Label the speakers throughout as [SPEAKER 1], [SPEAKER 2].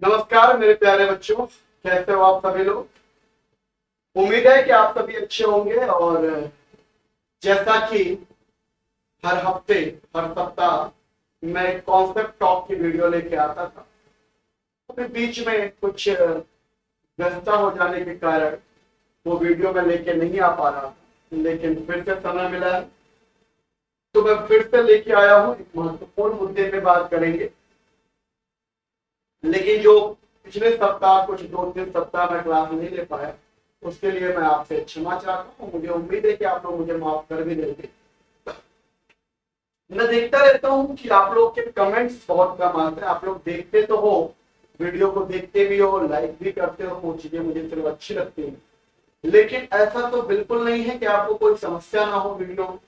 [SPEAKER 1] नमस्कार मेरे प्यारे बच्चों, कैसे हो आप सभी लोग। उम्मीद है कि आप सभी अच्छे होंगे। और जैसा कि हर हफ्ते हर सप्ताह मैं एक कॉन्सेप्ट टॉक की वीडियो लेके आता था, अभी बीच में कुछ व्यस्तता हो जाने के कारण वो वीडियो में लेके नहीं आ पा रहा था, लेकिन फिर से समय मिला है तो मैं फिर से लेके आया हूँ। एक महत्वपूर्ण मुद्दे पे बात करेंगे, लेकिन जो पिछले सप्ताह कुछ 2-3 सप्ताह में क्लास नहीं ले पाया उसके लिए मैं आपसे क्षमा चाहता हूँ। मुझे उम्मीद है कि आप लोग मुझे माफ कर भी देंगे। मैं देखता रहता हूँ कि आप लोग के कमेंट्स बहुत कम आते हैं। आप लोग देखते तो हो, वीडियो को देखते भी हो, लाइक भी करते हो, वो चीजें मुझे चलो अच्छी लगती है, लेकिन ऐसा तो बिल्कुल नहीं है कि आपको कोई समस्या ना हो वीडियो में।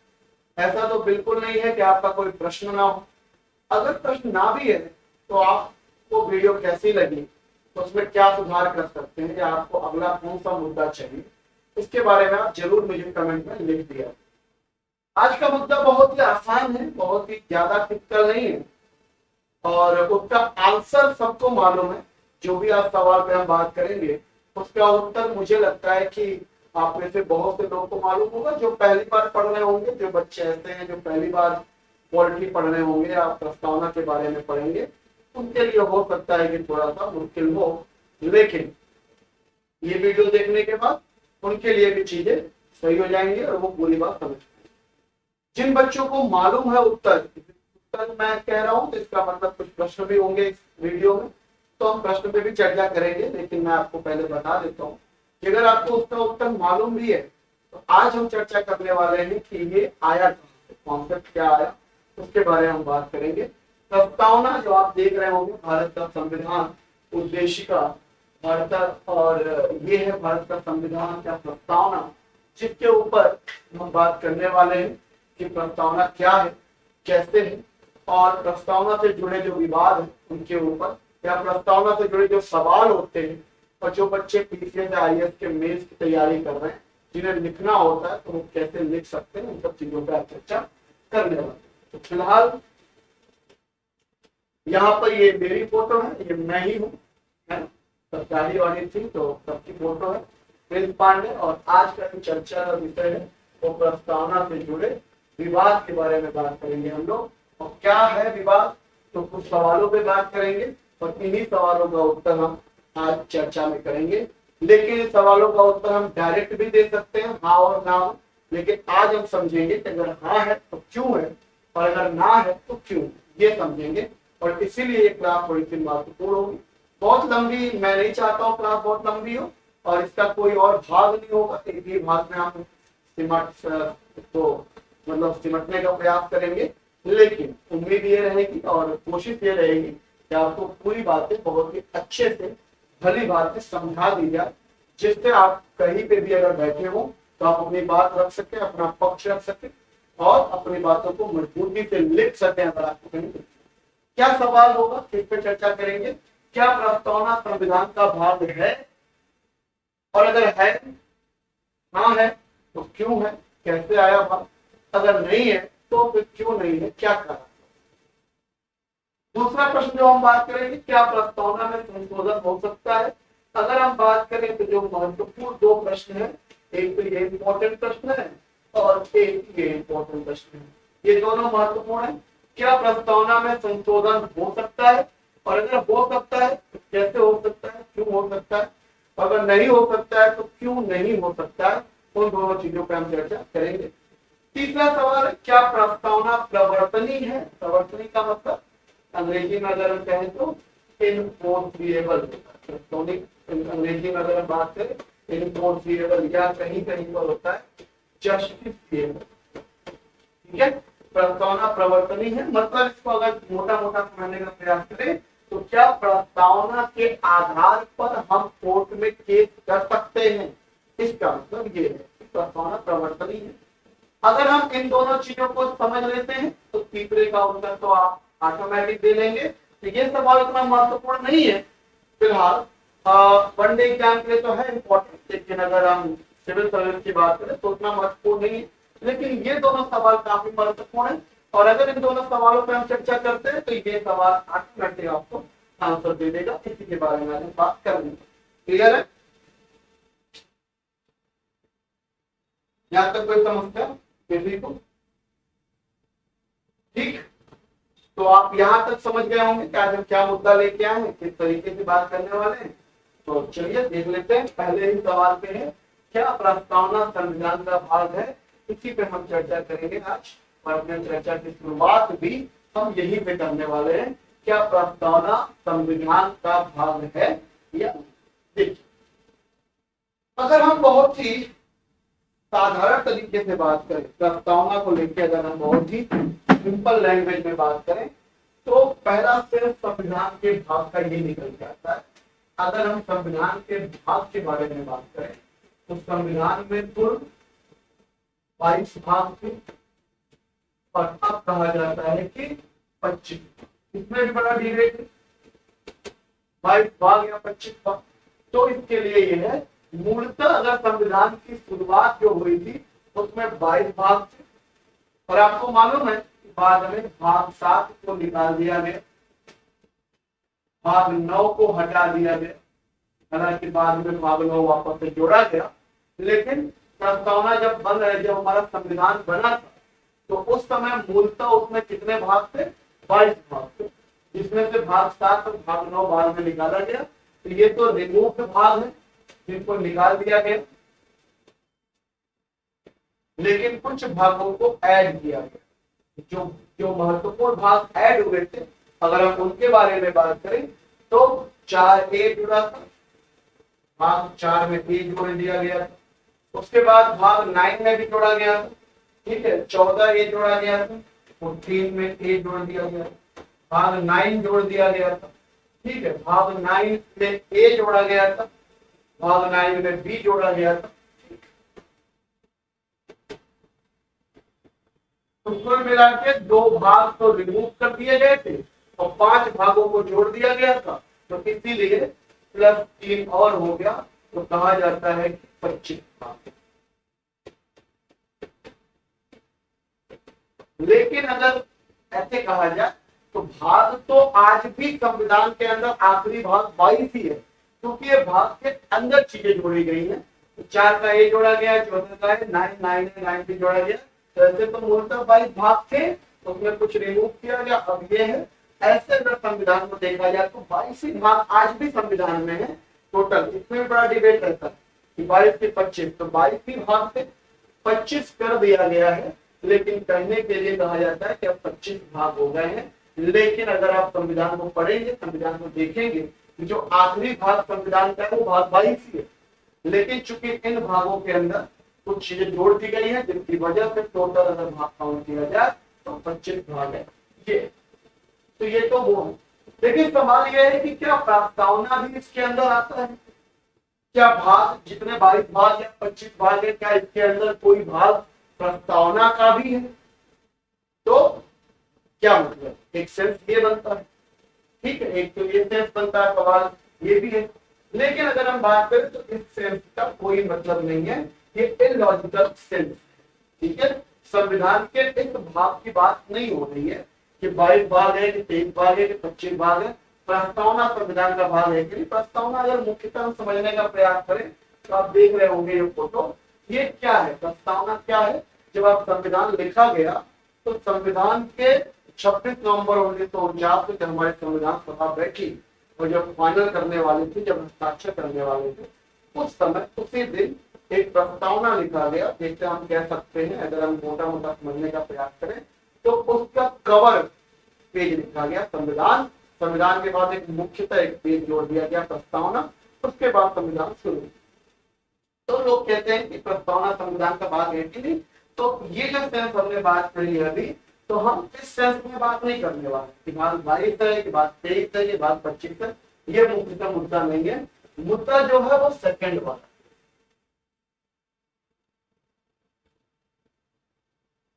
[SPEAKER 1] ऐसा तो बिल्कुल नहीं है कि आपका कोई प्रश्न ना हो। अगर प्रश्न ना भी है तो आपको वीडियो कैसी लगी, तो उसमें क्या सुधार कर सकते हैं, या आपको अगला कौन सा मुद्दा चाहिए, इसके बारे में आप जरूर मुझे कमेंट में लिख दिया। आज का मुद्दा बहुत ही आसान है, बहुत ही ज्यादा टिपिकल नहीं है, और उसका आंसर सबको मालूम है। जो भी आप सवाल पे हम बात करेंगे उसका उत्तर मुझे लगता है कि आप में से बहुत से लोगों को मालूम होगा। जो पहली बार पढ़ रहे होंगे, जो बच्चे ऐसे हैं जो पहली बार पॉलिटी पढ़ रहे होंगे या प्रस्तावना के बारे में पढ़ेंगे, उनके लिए हो सकता है कि थोड़ा सा मुश्किल हो, लेकिन ये वीडियो देखने के बाद उनके लिए भी चीजें सही हो जाएंगी और वो पूरी बात समझ पाएंगे। जिन बच्चों को मालूम है उत्तर उत्तर मैं कह रहा हूं, तो इसका मतलब कुछ प्रश्न भी होंगे इस वीडियो में, तो हम प्रश्न पे भी चर्चा करेंगे। लेकिन मैं आपको पहले बता देता हूँ कि अगर आपको उसका उत्तर मालूम भी है तो आज हम चर्चा करने वाले हैं कि ये आया कहां से, कॉन्सेप्ट क्या आया, उसके बारे में हम बात करेंगे। प्रस्तावना जो आप देख रहे होंगे, भारत का संविधान उद्देशिका, भारत और ये है भारत का संविधान का प्रस्तावना, जिसके ऊपर हम बात करने वाले हैं कि प्रस्तावना क्या है, कैसे है, और प्रस्तावना से जुड़े जो विवाद है उनके ऊपर, या प्रस्तावना से जुड़े जो सवाल होते हैं, और जो बच्चे पीसीएस या आईएएस के मेंस की तैयारी कर रहे हैं, जिन्हें लिखना होता है तो वो कैसे लिख सकते हैं, उन सब चीजों पर चर्चा करने वाले। तो फिलहाल यहाँ पर ये मेरी फोटो है, ये मैं ही हूँ, है ना। सरकारी वाली थी तो सबकी फोटो है, प्रिंस पांडे। और आज का जो चर्चा का विषय है वो प्रस्तावना से जुड़े विवाद के बारे में बात करेंगे हम लोग। और क्या है विवाद, तो कुछ सवालों पे बात करेंगे और इन्हीं सवालों का उत्तर हम आज चर्चा में करेंगे। लेकिन इन सवालों का उत्तर हम डायरेक्ट भी दे सकते हैं, हाँ और ना हो, लेकिन आज हम समझेंगे कि अगर हाँ है तो क्यों है, और अगर ना है तो क्यों, ये समझेंगे। और इसीलिए ये क्लास थोड़ी सी महत्वपूर्ण होगी। बहुत लंबी मैं नहीं चाहता हूँ क्लास बहुत लंबी हो, और इसका कोई और भाग नहीं होगा। एक ही भाग में हम सिमटने का प्रयास करेंगे, लेकिन उम्मीद ये रहेगी और कोशिश ये रहेगी कि आपको पूरी बातें बहुत ही अच्छे से, भली बातें समझा दी जाए, जिससे आप कहीं पे भी अगर बैठे हो तो आप अपनी बात रख सके, अपना पक्ष रख सके और अपनी बातों को मजबूती से लिख सके। अगर आपको कहीं क्या सवाल होगा इस पर चर्चा करेंगे। क्या प्रस्तावना संविधान का भाग है, और अगर है, हाँ है तो क्यों है, कैसे आया भाग, अगर नहीं है तो फिर क्यों नहीं है, क्या कारण। दूसरा प्रश्न जो हम बात करेंगे, क्या प्रस्तावना में संशोधन हो सकता है। अगर हम बात करें तो जो महत्वपूर्ण दो प्रश्न है, एक तो ये इंपॉर्टेंट प्रश्न है और एक ये इंपॉर्टेंट प्रश्न है, ये दोनों महत्वपूर्ण है। क्या प्रस्तावना में संशोधन हो सकता है, और अगर हो सकता है तो कैसे हो सकता है, क्यों हो सकता है, अगर नहीं हो सकता है तो क्यों नहीं हो सकता है, उन दोनों चीजों पर हम चर्चा करेंगे। तीसरा सवाल है, क्या प्रस्तावना प्रवर्तनीय है। प्रवर्तनीय का मतलब अंग्रेजी में अगर हम कहें तो इनफोर्सिएबल, अंग्रेजी में अगर हम बात करें इनफोर्सिएबल, या कहीं कहीं पर होता है जस्टिफिएबल। ठीक है, प्रस्तावना प्रवर्तनीय है मतलब इसको अगर मोटा मोटा समझने का प्रयास करें तो क्या प्रस्तावना के आधार पर हम कोर्ट में केस कर सकते हैं, इसका मतलब ये है कि प्रस्तावना प्रवर्तनीय है। अगर हम इन दोनों चीजों को समझ लेते हैं तो तीसरे का उत्तर तो आप ऑटोमेटिक दे लेंगे। तो ये सवाल इतना महत्वपूर्ण नहीं है फिलहाल, वनडे एग्जाम के लिए तो है इंपॉर्टेंट, लेकिन अगर हम सिविल सर्विस की बात करें तो उतना महत्वपूर्ण नहीं है। लेकिन ये दोनों सवाल काफी महत्वपूर्ण है, और अगर इन दोनों सवालों पर हम चर्चा करते हैं तो ये सवाल ऑटोमेटिक आपको आंसर दे देगा। इसी के बारे में हम बात करेंगे। क्लियर है? यहां तक कोई समस्या किसी को? ठीक, तो आप यहां तक समझ गए होंगे कि आज हम क्या मुद्दा लेके आए हैं, किस तरीके से बात करने वाले हैं। तो चलिए देख लेते हैं। पहले ही सवाल पे है, क्या प्रस्तावना संविधान का भाग है? इसी पे हम चर्चा करेंगे आज। और अपने चर्चा की शुरुआत भी हम यही पे करने वाले हैं, क्या प्रस्तावना संविधान का भाग है या नहीं। देखिए, अगर हम बहुत ही साधारण तरीके से बात करें, प्रस्तावना को लेकर अगर हम बहुत ही सिंपल लैंग्वेज में बात करें, तो पहला सिर्फ संविधान के भाग का ये निकल के आता है। अगर हम संविधान के भाग के बारे में बात करें, तो संविधान में कुल 22 भाग थे, और अब कहा जाता है कि 25। इसमें भी बड़ा डिबेट है, 22 भाग या 25 भाग। तो इसके लिए यह है, मूलतः अगर संविधान की शुरुआत जो हुई थी उसमें 22 भाग थे, और आपको मालूम है कि बाद में भाग 7 को निकाल दिया गया, भाग 9 को हटा दिया गया। हालांकि बाद में भाग 9 वापस से जोड़ा गया, लेकिन प्रस्तावना जब बन रही, जब हमारा संविधान बना था, तो उस समय मूलतः उसमें कितने भाग थे? 22 भाग थे, जिसमें से भाग 7 और भाग 9 बाद में निकाला गया। तो ये तो रिमूव्ड भाग है, जिनको निकाल दिया गया, लेकिन कुछ भागों को ऐड किया गया। जो जो महत्वपूर्ण भाग ऐड हुए थे, अगर हम उनके बारे में बात करें, तो 4A जुड़ा था, भाग 4 में A जोड़ दिया गया था। उसके बाद भाग 9 में भी जोड़ा गया था, ठीक है, 14A जोड़ा गया था, 14 में A जोड़ दिया गया, भाग 9 जोड़ दिया गया था, ठीक है, भाग 9 में A जोड़ा गया था, भाग 9 में B जोड़ा गया था। तो कुल मिला के 2 भाग तो रिमूव कर दिए गए थे और 5 भागों को जोड़ दिया गया था, तो इसीलिए +3 और हो गया, तो कहा जाता है कि 25 भाग। लेकिन अगर ऐसे कहा जाए, तो भाग तो आज भी संविधान के अंदर आखिरी भाग 22 ही है, क्योंकि ये भाग के अंदर चीजें जोड़ी गई हैं। 4 का A जोड़ा गया, 14 का है, 9 भी जोड़ा गया। ऐसे तो मूलतः 22 भाग थे, उसमें कुछ रिमूव किया गया, अब ये है। ऐसे अगर संविधान को देखा जाए तो 22 ही भाग आज भी संविधान में है टोटल। इसमें बड़ा डिबेट रहता है कि 22 के 25, तो 22 ही भाग थे, 25 कर दिया गया है, लेकिन कहने के लिए कहा जाता है कि अब 25 भाग हो गए हैं। लेकिन अगर आप संविधान को पढ़ेंगे, संविधान को देखेंगे, जो आखिरी भाग संविधान का है वो भाग 22 ही है, लेकिन चूंकि इन भागों के अंदर कुछ चीजें जोड़ दी गई है, जिसकी वजह से टोटल अगर भाग काउंट किया जाए तो 25 भाग है ये। तो ये तो वो है, लेकिन सवाल यह है कि क्या प्रस्तावना भी इसके अंदर आता है? क्या भाग जितने 22 भाग या 25 भाग है, क्या इसके अंदर कोई भाग प्रस्तावना का भी है? तो क्या मतलब, एक सेंस ये बनता है, ठीक है, एक तो ये सेंस बनता है, सवाल ये भी है। लेकिन अगर हम बात करें तो इस सेंस का कोई मतलब नहीं है, ये इलॉजिकल सेंस, ठीक है। संविधान के इस भाग की बात नहीं हो रही है कि 22 भाग है कि 23 भाग है कि 25 भाग है। प्रस्तावना संविधान का भाग है कि नहीं? प्रस्तावना अगर मुख्यतः हम समझने का प्रयास करें तो आप देख रहे होंगे ये फोटो, ये क्या है, प्रस्तावना क्या है। जब आप संविधान लिखा गया तो संविधान के 26 नवंबर 1949 में जब हमारे संविधान सभा बैठी और जब फाइनल करने वाले थे, जब हस्ताक्षर करने वाले थे, उस समय उसी दिन एक प्रस्तावना लिखा गया, जैसे हम कह सकते हैं, अगर हम मोटा मोटा समझने का प्रयास करें तो उसका कवर पेज लिखा गया संविधान। संविधान के बाद एक मुख्यतः एक पेज जोड़ दिया गया प्रस्तावना, उसके बाद संविधान शुरू। तो लोग कहते हैं कि प्रस्तावना संविधान का भाग है कि नहीं। तो ये जो सेंस हमने बात करी है अभी, तो हम इस सेंस में बात नहीं करने वाले कि भाग 22 है कि भाग 23 है कि भाग 25 है, ये मुख्यतः मुद्दा नहीं है। मुद्दा जो है वो सेकंड वाला,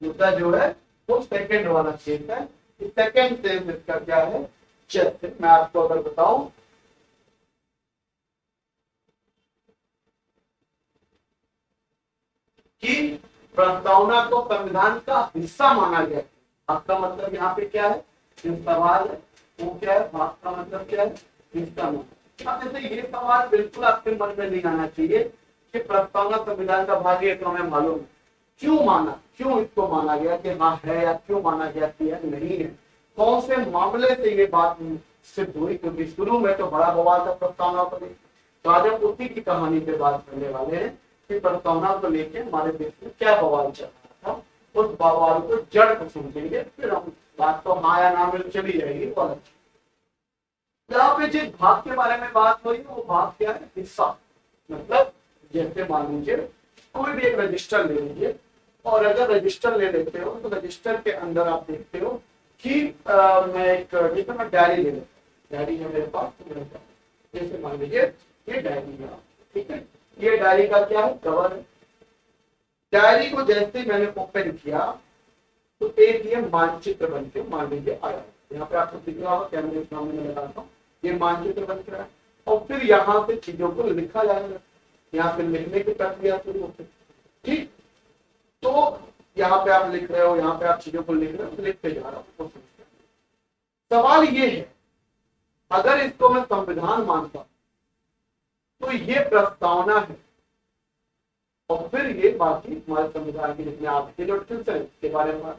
[SPEAKER 1] मुद्दा जो है वो सेकंड वाला केस है। सेकंड सेंस इसका क्या है, जैसे मैं आपको अगर बताऊं कि प्रस्तावना को संविधान का हिस्सा माना गया, आपका मतलब यहाँ पे क्या है, सवाल है वो क्या है, भाग का मतलब क्या है, हिस्सा में। अब जैसे ये सवाल बिल्कुल आपके मन में नहीं आना चाहिए कि प्रस्तावना संविधान का भाग है, तो हमें मालूम है। क्यों माना, क्यों इसको माना गया कि हाँ है, या क्यों माना गया कि नहीं है, कौन से मामले से ये बात सिद्ध हुई, क्योंकि शुरू में तो बड़ा बवाल था प्रस्तावना को लेकर। तो आज हम उसी की कहानी पे बात करने वाले हैं कि प्रस्तावना को लेकर हमारे देश में क्या बवाल चल रहा था, उस बवाल को जड़ को समझेंगे, फिर हम बात तो हाँ या ना में चली जाएगी। वो अलग यहाँ पे जिस भाग के बारे में बात हो रही है वो भाग क्या है, हिस्सा। मतलब जैसे मान लीजिए कोई भी एक रजिस्टर ले लीजिए, और अगर रजिस्टर ले लेते हो तो रजिस्टर के अंदर आप देखते हो कि मैं एक जैसे मैं डायरी ले लेता हूँ, डायरी है मेरे पास, जैसे मान लीजिए ये डायरी है, ठीक है, ये डायरी का क्या है, कवर है। डायरी को जैसे मैंने ओपन किया तो एक ये मानचित्र बन के मान लीजिए आया। यहाँ पे आपको दिख रहा होगा, कैमरे के सामने मैं लगाता हूँ, ये मानचित्र बन के आया, और फिर यहाँ से चीजों को लिखा जाएगा, यहाँ पे लिखने की प्रक्रिया शुरू होती है। ठीक, तो यहाँ पे आप लिख रहे हो, यहाँ पे आप चीजों को लिख रहे हो, लिखते जा रहा हूँ। सवाल ये है, अगर इसको मैं संविधान मानता तो ये प्रस्तावना है, और फिर ये बाकी हमारे संविधान की जितने आपके जो टिप्स है इसके बारे में।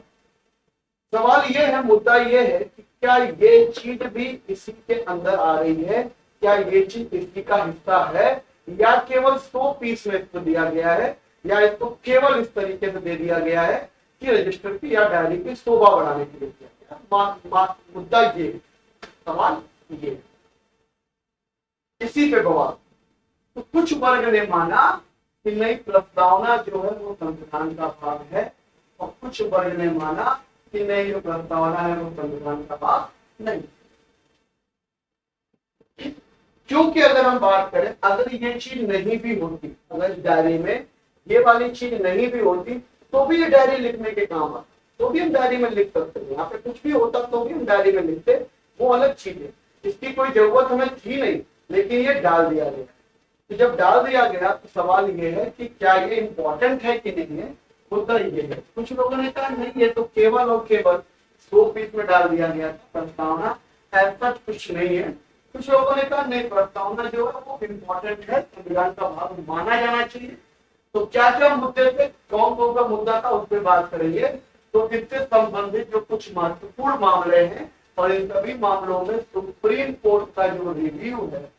[SPEAKER 1] सवाल ये है, मुद्दा ये है कि क्या ये चीज भी इसी के अंदर आ रही है, क्या ये चीज इसी का हिस्सा है, या केवल 100 पीस में इसको दिया गया है, या इसको केवल इस तरीके से दे दिया गया है कि रजिस्टर की या डायरी की शोभा बढ़ाने के लिए किया गया। मुद्दा ये, सवाल ये, इसी पे बवाल। तो कुछ वर्ग ने माना कि नहीं, प्रस्तावना जो है वो संविधान का भाग है, और कुछ वर्ग ने माना कि नहीं, जो प्रस्तावना है वो संविधान का भाग नहीं। क्योंकि अगर हम बात करें, अगर ये चीज नहीं भी होती, अगर डायरी में ये वाली चीज नहीं भी होती तो भी ये डायरी लिखने के काम आता, तो भी हम डायरी में लिख सकते हैं। यहाँ पे कुछ भी होता तो भी हम डायरी में लिखते, वो अलग चीज है, इसकी कोई जरूरत हमें थी नहीं, लेकिन ये डाल दिया गया। तो जब डाल दिया गया तो सवाल ये है कि क्या ये इंपॉर्टेंट है कि नहीं है, मुद्दा ये है। कुछ लोगों ने कहा नहीं, ये तो केवल और केवल 100 पीस में डाल दिया गया था, प्रस्तावना ऐसा कुछ नहीं है। कुछ लोगों ने कहा नहीं, प्रस्तावना जो है वो इम्पोर्टेंट है, संविधान का भाग माना जाना चाहिए। तो क्या क्या मुद्दे पे, कौन कौन सा मुद्दा था उस पर बात करेंगे। तो इससे संबंधित जो कुछ महत्वपूर्ण मामले हैं, और इन सभी मामलों में सुप्रीम कोर्ट का जो रिव्यू है,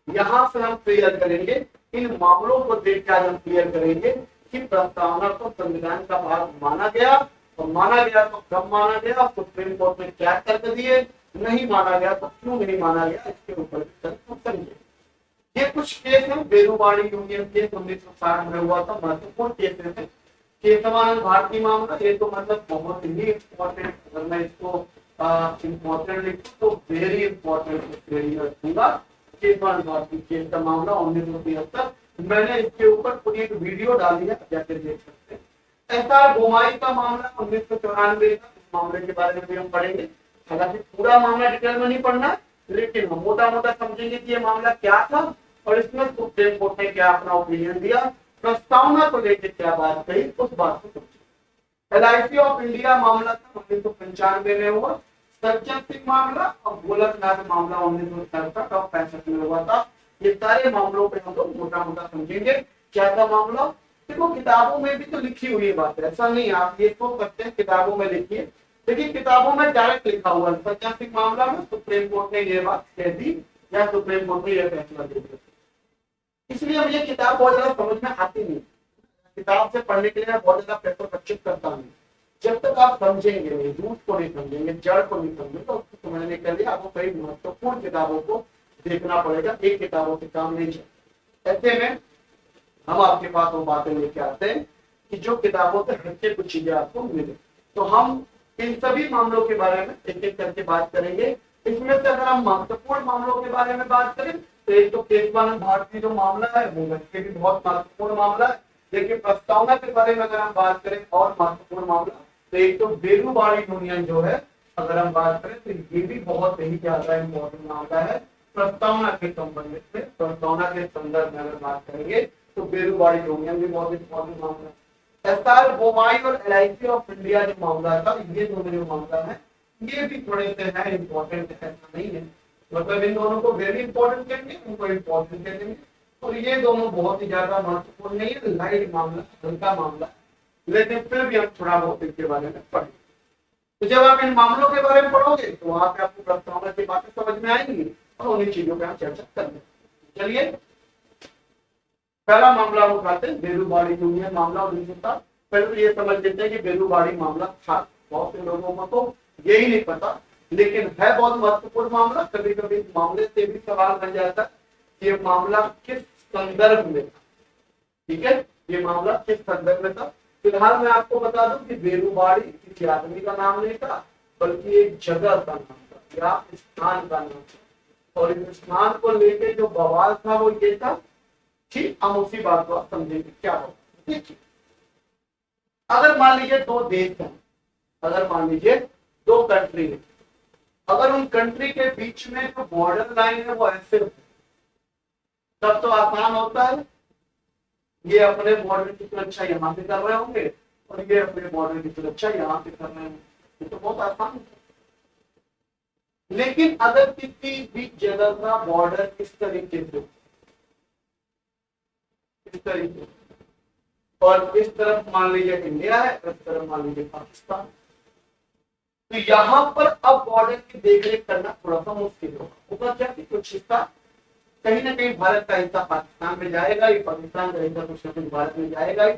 [SPEAKER 1] यहां से हम क्लियर करेंगे। इन मामलों को देख कर हम क्लियर करेंगे कि प्रस्तावना को संविधान का भाग माना गया, और माना गया तो कब माना गया, सुप्रीम कोर्ट ने क्या तर्क दिए, नहीं माना गया तो क्यों नहीं माना गया, इसके ऊपर समझे। ये कुछ केस है, बेरुवाड़ी यूनियन केस 1960 में हुआ था, महत्वपूर्ण केसेस है। केशवानंद भारती मामला, ये तो मतलब बहुत ही इम्पोर्टेंट, अगर मैं इसको इम्पोर्टेंट लिखूं तो वेरी इम्पोर्टेंट रखूंगा। केशवानंद भारती केस का मामला 1973, मैंने इसके ऊपर पूरी एक वीडियो डाली है, जाके देख सकते हैं। एसआर बोमाई का मामला 1994 का, इस मामले के बारे में भी हम पढ़ेंगे। हालांकि पूरा मामला डिटेल में नहीं पढ़ना है, लेकिन हम मोटा मोटा समझेंगे कि ये मामला क्या था, और इसमें सुप्रीम कोर्ट ने क्या अपना ओपिनियन दिया, प्रस्तावना को लेकर क्या बात कही, उस बात को समझे। LIC ऑफ इंडिया मामला था 1995 में हुआ, सज्जन सिंह मामला और गोलकनाथ मामला 1967 और 65 में हुआ था। ये सारे मामलों पे हम लोग मोटा मोटा समझेंगे क्या था मामला। देखो किताबों में भी तो लिखी हुई बात है, ऐसा नहीं आप ये तो करते हैं किताबों में लिखिए, लेकिन किताबों में डायरेक्ट लिखा हुआ है सज्जन सिंह मामला में सुप्रीम कोर्ट ने ये बात कह दी, या सुप्रीम कोर्ट ने यह फैसला दे दिया। इसलिए मुझे किताब बहुत ज्यादा समझ में आती नहीं, किताब से पढ़ने के लिए मैं बहुत ज्यादा पेपर प्रक्षिप्त करता हूँ। जब तक आप समझेंगे नहीं, रूट को नहीं समझेंगे, जड़ को नहीं समझेंगे, तो उसको समझने के लिए आपको कई महत्वपूर्ण किताबों को देखना पड़ेगा, एक किताबों से काम नहीं चले। ऐसे में हम आपके पास वो बातें लेके आते हैं कि जो किताबों से हटके कुछ चीजें आपको मिले। तो हम इन सभी मामलों के बारे में एक एक करके बात करेंगे। इसमें से अगर हम महत्वपूर्ण मामलों के बारे में बात करें तो एक तो केशवानंद भारती जो मामला है वो वैसे भी बहुत महत्वपूर्ण मामला है, लेकिन प्रस्तावना के बारे में अगर हम बात करें और महत्वपूर्ण मामला तो एक तो बेरुवाड़ी यूनियन जो है, अगर हम बात करें तो ये भी बहुत ही ज्यादा इम्पोर्टेंट मामला है प्रस्तावना के संबंधित में। प्रस्तावना के संदर्भ में अगर बात करेंगे तो बेरुवाड़ी यूनियन भी बहुत इम्पोर्टेंट मामला है। एसआर बोमाई और LIC ऑफ इंडिया जो मामला था, ये दोनों जो मामला है ये भी थोड़े से है इंपॉर्टेंट, ऐसा नहीं है, मतलब इन दोनों को वेरी इंपॉर्टेंट कहेंगे, उनको इंपॉर्टेंट कहेंगे। और ये दोनों बहुत ही ज्यादा महत्वपूर्ण नहीं है, लाइट मामला, हल्का मामला, लेकिन फिर भी हम थोड़ा बहुत इनके बारे में पढ़ेंगे। तो जब आप इन मामलों के बारे में पढ़ोगे तो वहां पे आपको प्रस्तावना की बातें समझ में आएंगी और उन्हीं चीजों पे हम चर्चा करेंगे। चलिए पहला मामला हम उठाते हैं, बेलूबाड़ी यूनियन मामला 1907। पहले तो ये समझ लेते हैं कि बेलूबाड़ी मामला था, बहुत से लोगों को तो यही नहीं पता, लेकिन है बहुत महत्वपूर्ण मामला। कभी कभी इस मामले से भी सवाल बन जाता है कि ये मामला किस संदर्भ में था। ठीक है, ये मामला किस संदर्भ में था। फिलहाल मैं आपको बता दूं कि बेलूबाड़ी किसी आदमी का नाम नहीं था, बल्कि एक जगह का नाम था या स्थान का नाम था। और इस स्थान को लेके जो बवाल था वो ये था। ठीक, हम उसी बात को आप समझेंगे क्या हो। देखिए, अगर मान लीजिए दो देश हैं, अगर मान लीजिए दो कंट्री है, अगर उन कंट्री के बीच में जो बॉर्डर लाइन है वो ऐसे हो, तब तो आसान होता है। ये अपने बॉर्डर की सुरक्षा यहाँ पे कर रहे होंगे और ये अपने बॉर्डर की सुरक्षा यहाँ पे कर रहे होंगे, ये तो बहुत आसान है। लेकिन अगर किसी भी जगह का बॉर्डर इस तरीके से, इस तरीके से, और इस तरफ मान लीजिए इंडिया है, इस तरफ मान लीजिए पाकिस्तान, तो यहाँ पर अब बॉर्डर की देखरेख करना थोड़ा सा मुश्किल होगा। क्या कि कुछ हिस्सा कहीं ना कहीं भारत का हिस्सा पाकिस्तान में जाएगा ही, पाकिस्तान का हिस्सा कुछ ना कुछ भारत में जाएगा ही।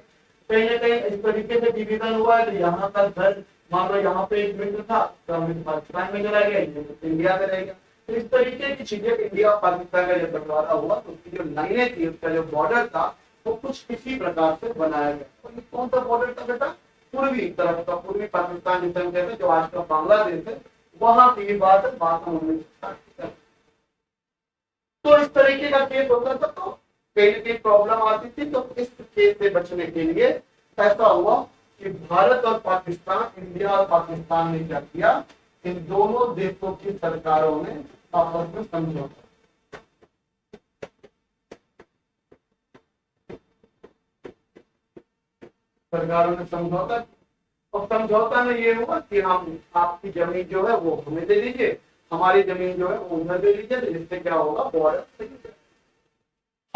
[SPEAKER 1] कहीं ना कहीं इस तरीके से डिवीजन हुआ है, तो यहाँ का घर मान लो यहाँ पे एक मिनट था तो अमित पाकिस्तान में चला गया, इंडिया में रहेगा। तो इस तरीके की चीजें, इंडिया और पाकिस्तान का जब बंटवारा हुआ तो उसकी जो लाइनें थी, उसका जो बॉर्डर था वो कुछ इसी प्रकार से बनाया गया। और ये कौन सा बॉर्डर था बेटा? पूर्वी तरफ का, पूर्वी पाकिस्तान जिसे हम कहते हैं, जो आज का बांग्लादेश है, वहां की बात है, बात हम तो इस तरीके का केस होता था, तो कहीं ना कहीं प्रॉब्लम आती थी। तो इस केस से बचने के लिए ऐसा हुआ कि भारत और पाकिस्तान, इंडिया और पाकिस्तान ने क्या किया, इन दोनों देशों की सरकारों ने आपस में समझौता, सरकारों ने समझौता, और समझौता में ये हुआ कि हम आपकी जमीन जो है वो हमें दे दीजिए, हमारी जमीन जो है वो उधर दे दीजिए, इससे क्या होगा, बॉर्डर सही है।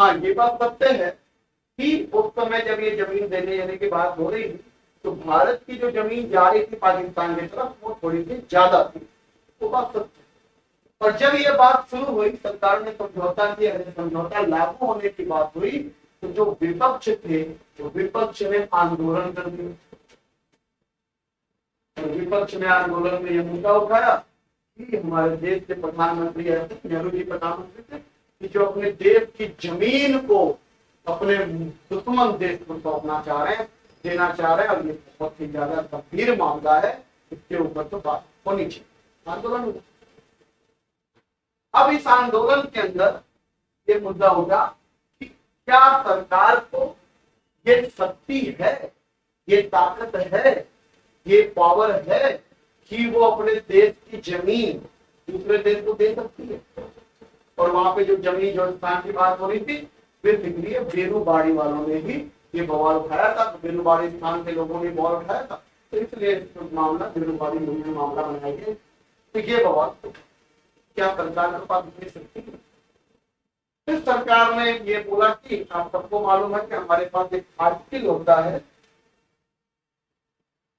[SPEAKER 1] हाँ, ये बात सत्य है कि उस समय जब ये जमीन देने जाने की बात हो रही थी, तो भारत की जो जमीन जा रही थी पाकिस्तान की तरफ वो थोड़ी सी ज्यादा थी, वो बात सत्य। और जब ये बात शुरू हुई, सरकार ने समझौता किया, समझौता लागू होने की बात हुई, तो जो विपक्ष थे, तो विपक्ष ने आंदोलन कर दिया। विपक्ष ने आंदोलन में यह मुद्दा उठाया कि हमारे देश के प्रधानमंत्री ऐसे, नेहरू जी प्रधानमंत्री थे, कि जो अपने देश की जमीन को अपने दुश्मन देश को सौंपना चाह रहे हैं, देना चाह रहे हैं, और ये बहुत ही ज्यादा गंभीर मामला है, इसके ऊपर तो बात होनी चाहिए। आंदोलन, अब इस आंदोलन के अंदर ये मुद्दा होगा कि क्या सरकार को ये शक्ति है, ये ताकत है, ये पावर है कि वो अपने देश की जमीन दूसरे देश को दे सकती है। और वहां पे जो जमीन, जो स्थान की बात हो रही थी, बेसिकली बेलूबाड़ी वालों ने ही ये बवाल उठाया था, बेलूबाड़ी स्थान के लोगों ने बवाल उठाया था, तो इसलिए मामला बेलूबाड़ी मामला बनाया गया। तो ये बवाल, तो क्या सरकार के पास इतनी शक्ति है? फिर सरकार ने ये बोला कि आप सबको मालूम है कि हमारे पास एक आर्टिकल होता है,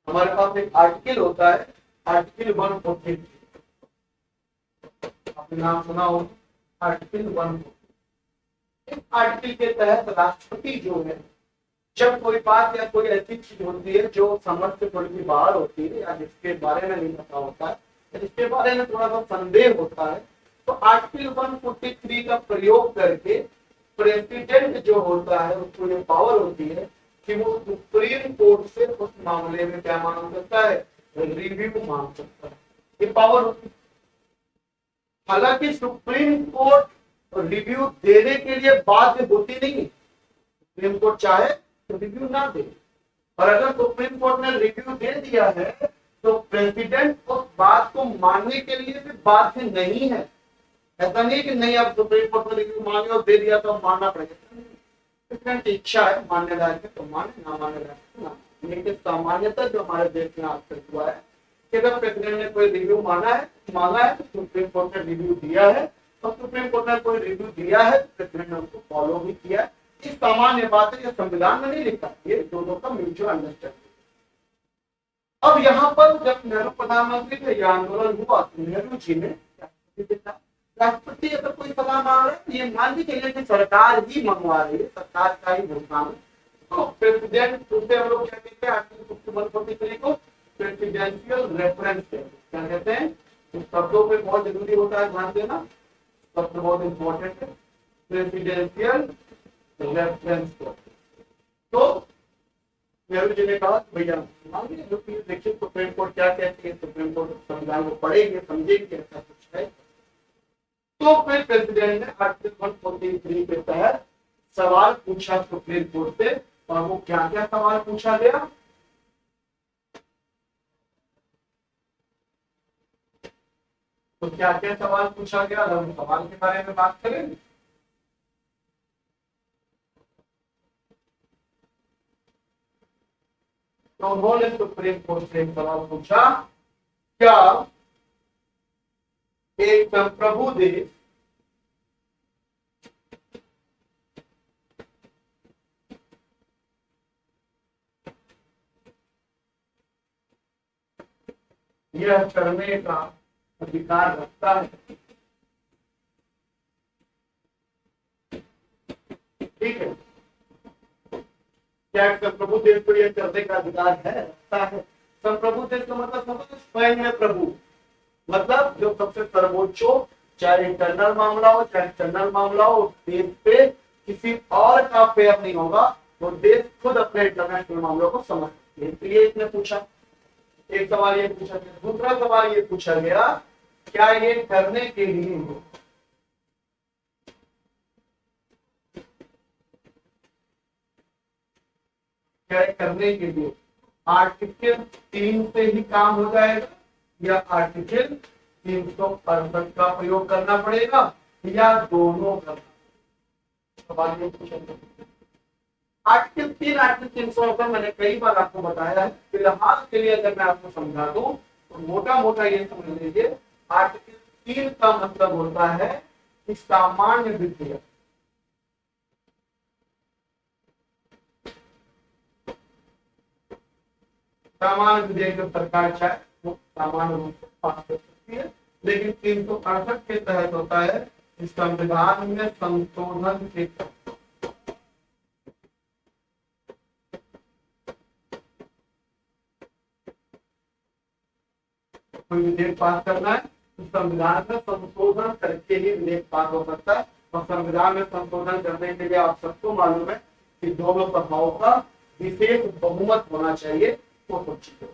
[SPEAKER 1] हमारे पास एक आर्टिकल होता है, आर्टिकल 143, आपने नाम सुना हो, आर्टिकल 143। इस आर्टिकल के तहत राष्ट्रपति जो है, जब कोई बात या कोई ऐसी चीज होती है जो समझ से थोड़ी सी बाहर होती है, या जिसके बारे में नहीं पता होता है, जिसके बारे में थोड़ा सा संदेह होता है, तो आर्टिकल 143 का प्रयोग करके प्रेसिडेंट जो होता है, उसको ये पावर होती है कि वो सुप्रीम कोर्ट से उस मामले में क्या मांग सकता है, रिव्यू मांग सकता है, ये पावर होती है। हालांकि सुप्रीम कोर्ट रिव्यू देने के लिए बाध्य होती नहीं, सुप्रीम कोर्ट चाहे तो रिव्यू ना दे, और अगर सुप्रीम कोर्ट ने रिव्यू दे दिया है तो प्रेसिडेंट उस बात को मानने के लिए भी बाध्य नहीं है। ऐसा नहीं कि नहीं, अब सुप्रीम कोर्ट ने रिव्यू मांगे और दे दिया तो मानना पड़ेगा, प्रेसिडेंट की इच्छा है, मानने लायक है तो माने, ना मानने लायक है ना। लेकिन सामान्यतः जो हमारे देश में आज तक हुआ है कि अगर प्रेसिडेंट ने कोई रिव्यू मांगा है तो सुप्रीम कोर्ट ने रिव्यू दिया है, और सुप्रीम कोर्ट ने कोई रिव्यू दिया है तो प्रेसिडेंट ने उसको फॉलो भी किया है। ये सामान्य बात है, ये संविधान में नहीं लिखा, ये दोनों का म्यूचुअल अंडरस्टैंडिंग। अब यहाँ पर जब नेहरू प्रधानमंत्री थे, यह आंदोलन हुआ तो नेहरू जी ने राष्ट्रपति अगर कोई सलाह मांग रहा है, ये मान के चलिए कि सरकार ही मंगवा रही है, सरकार का ही भुगतान है, तो प्रेसिडेंट उसे हम लोग क्या कहते हैं, आर्टिकल 5143 को प्रेसिडेंशियल रेफरेंस क्या कहते हैं। तो शब्दों पे बहुत जरूरी होता है ध्यान देना, शब्द बहुत इंपॉर्टेंट है, प्रेसिडेंशियल रेफरेंस। तो नेहरू जी ने कहा भैया देखिए सुप्रीम कोर्ट क्या कहती है, सुप्रीम कोर्ट संविधान को पढ़ेंगे समझेंगे, ऐसा कुछ है। तो फिर प्रेसिडेंट ने आर्टिकल 143 के तहत सवाल पूछा सुप्रीम कोर्ट से, और वो क्या क्या सवाल पूछा गया, तो क्या क्या सवाल पूछा गया, हम सवाल के बारे में बात करेंगे। तो उन्होंने सुप्रीम कोर्ट से एक सवाल पूछा, क्या एक संप्रभु देश यह करने का अधिकार रखता है, ठीक है, क्या संप्रभु देश को यह करने का अधिकार है, रखता है। संप्रभु देश का मतलब स्वयं में प्रभु, मतलब जो सबसे सर्वोच्च हो, चाहे इंटरनल मामला हो चाहे एक्सटर्नल मामला हो, देश पे किसी और का फेयर नहीं होगा, वो देश खुद अपने इंटरनेशनल मामलों को समझते हैं। इसलिए इसने पूछा, एक सवाल ये पूछा गया। दूसरा सवाल ये पूछा गया, क्या ये करने के लिए आर्टिकल 3 से ही काम हो जाएगा, या आर्टिकल 368 का प्रयोग करना पड़ेगा, या दोनों का। सवाल ये पूछा गया। आर्टिकल 3 आर्टिकल 368 मैंने कई बार आपको बताया है, फिलहाल के लिए अगर मैं आपको समझा दूं तो मोटा मोटा ये समझ लीजिए, आर्टिकल 3 का मतलब होता है कि सामान्य विधेयक, सामान्य विधेयक जो सरकार चाहे वो सामान्य रूप से पास कर सकती है, लेकिन 368 के तहत होता है कि संविधान में संशोधन के कोई विधेयक पास करना है तो संविधान में संशोधन करके ही विधेयक पास हो सकता है। और संविधान में संशोधन करने के लिए आप सबको मालूम है कि दोनों सभाओं का विशेष बहुमत होना चाहिए, वो सोचिए,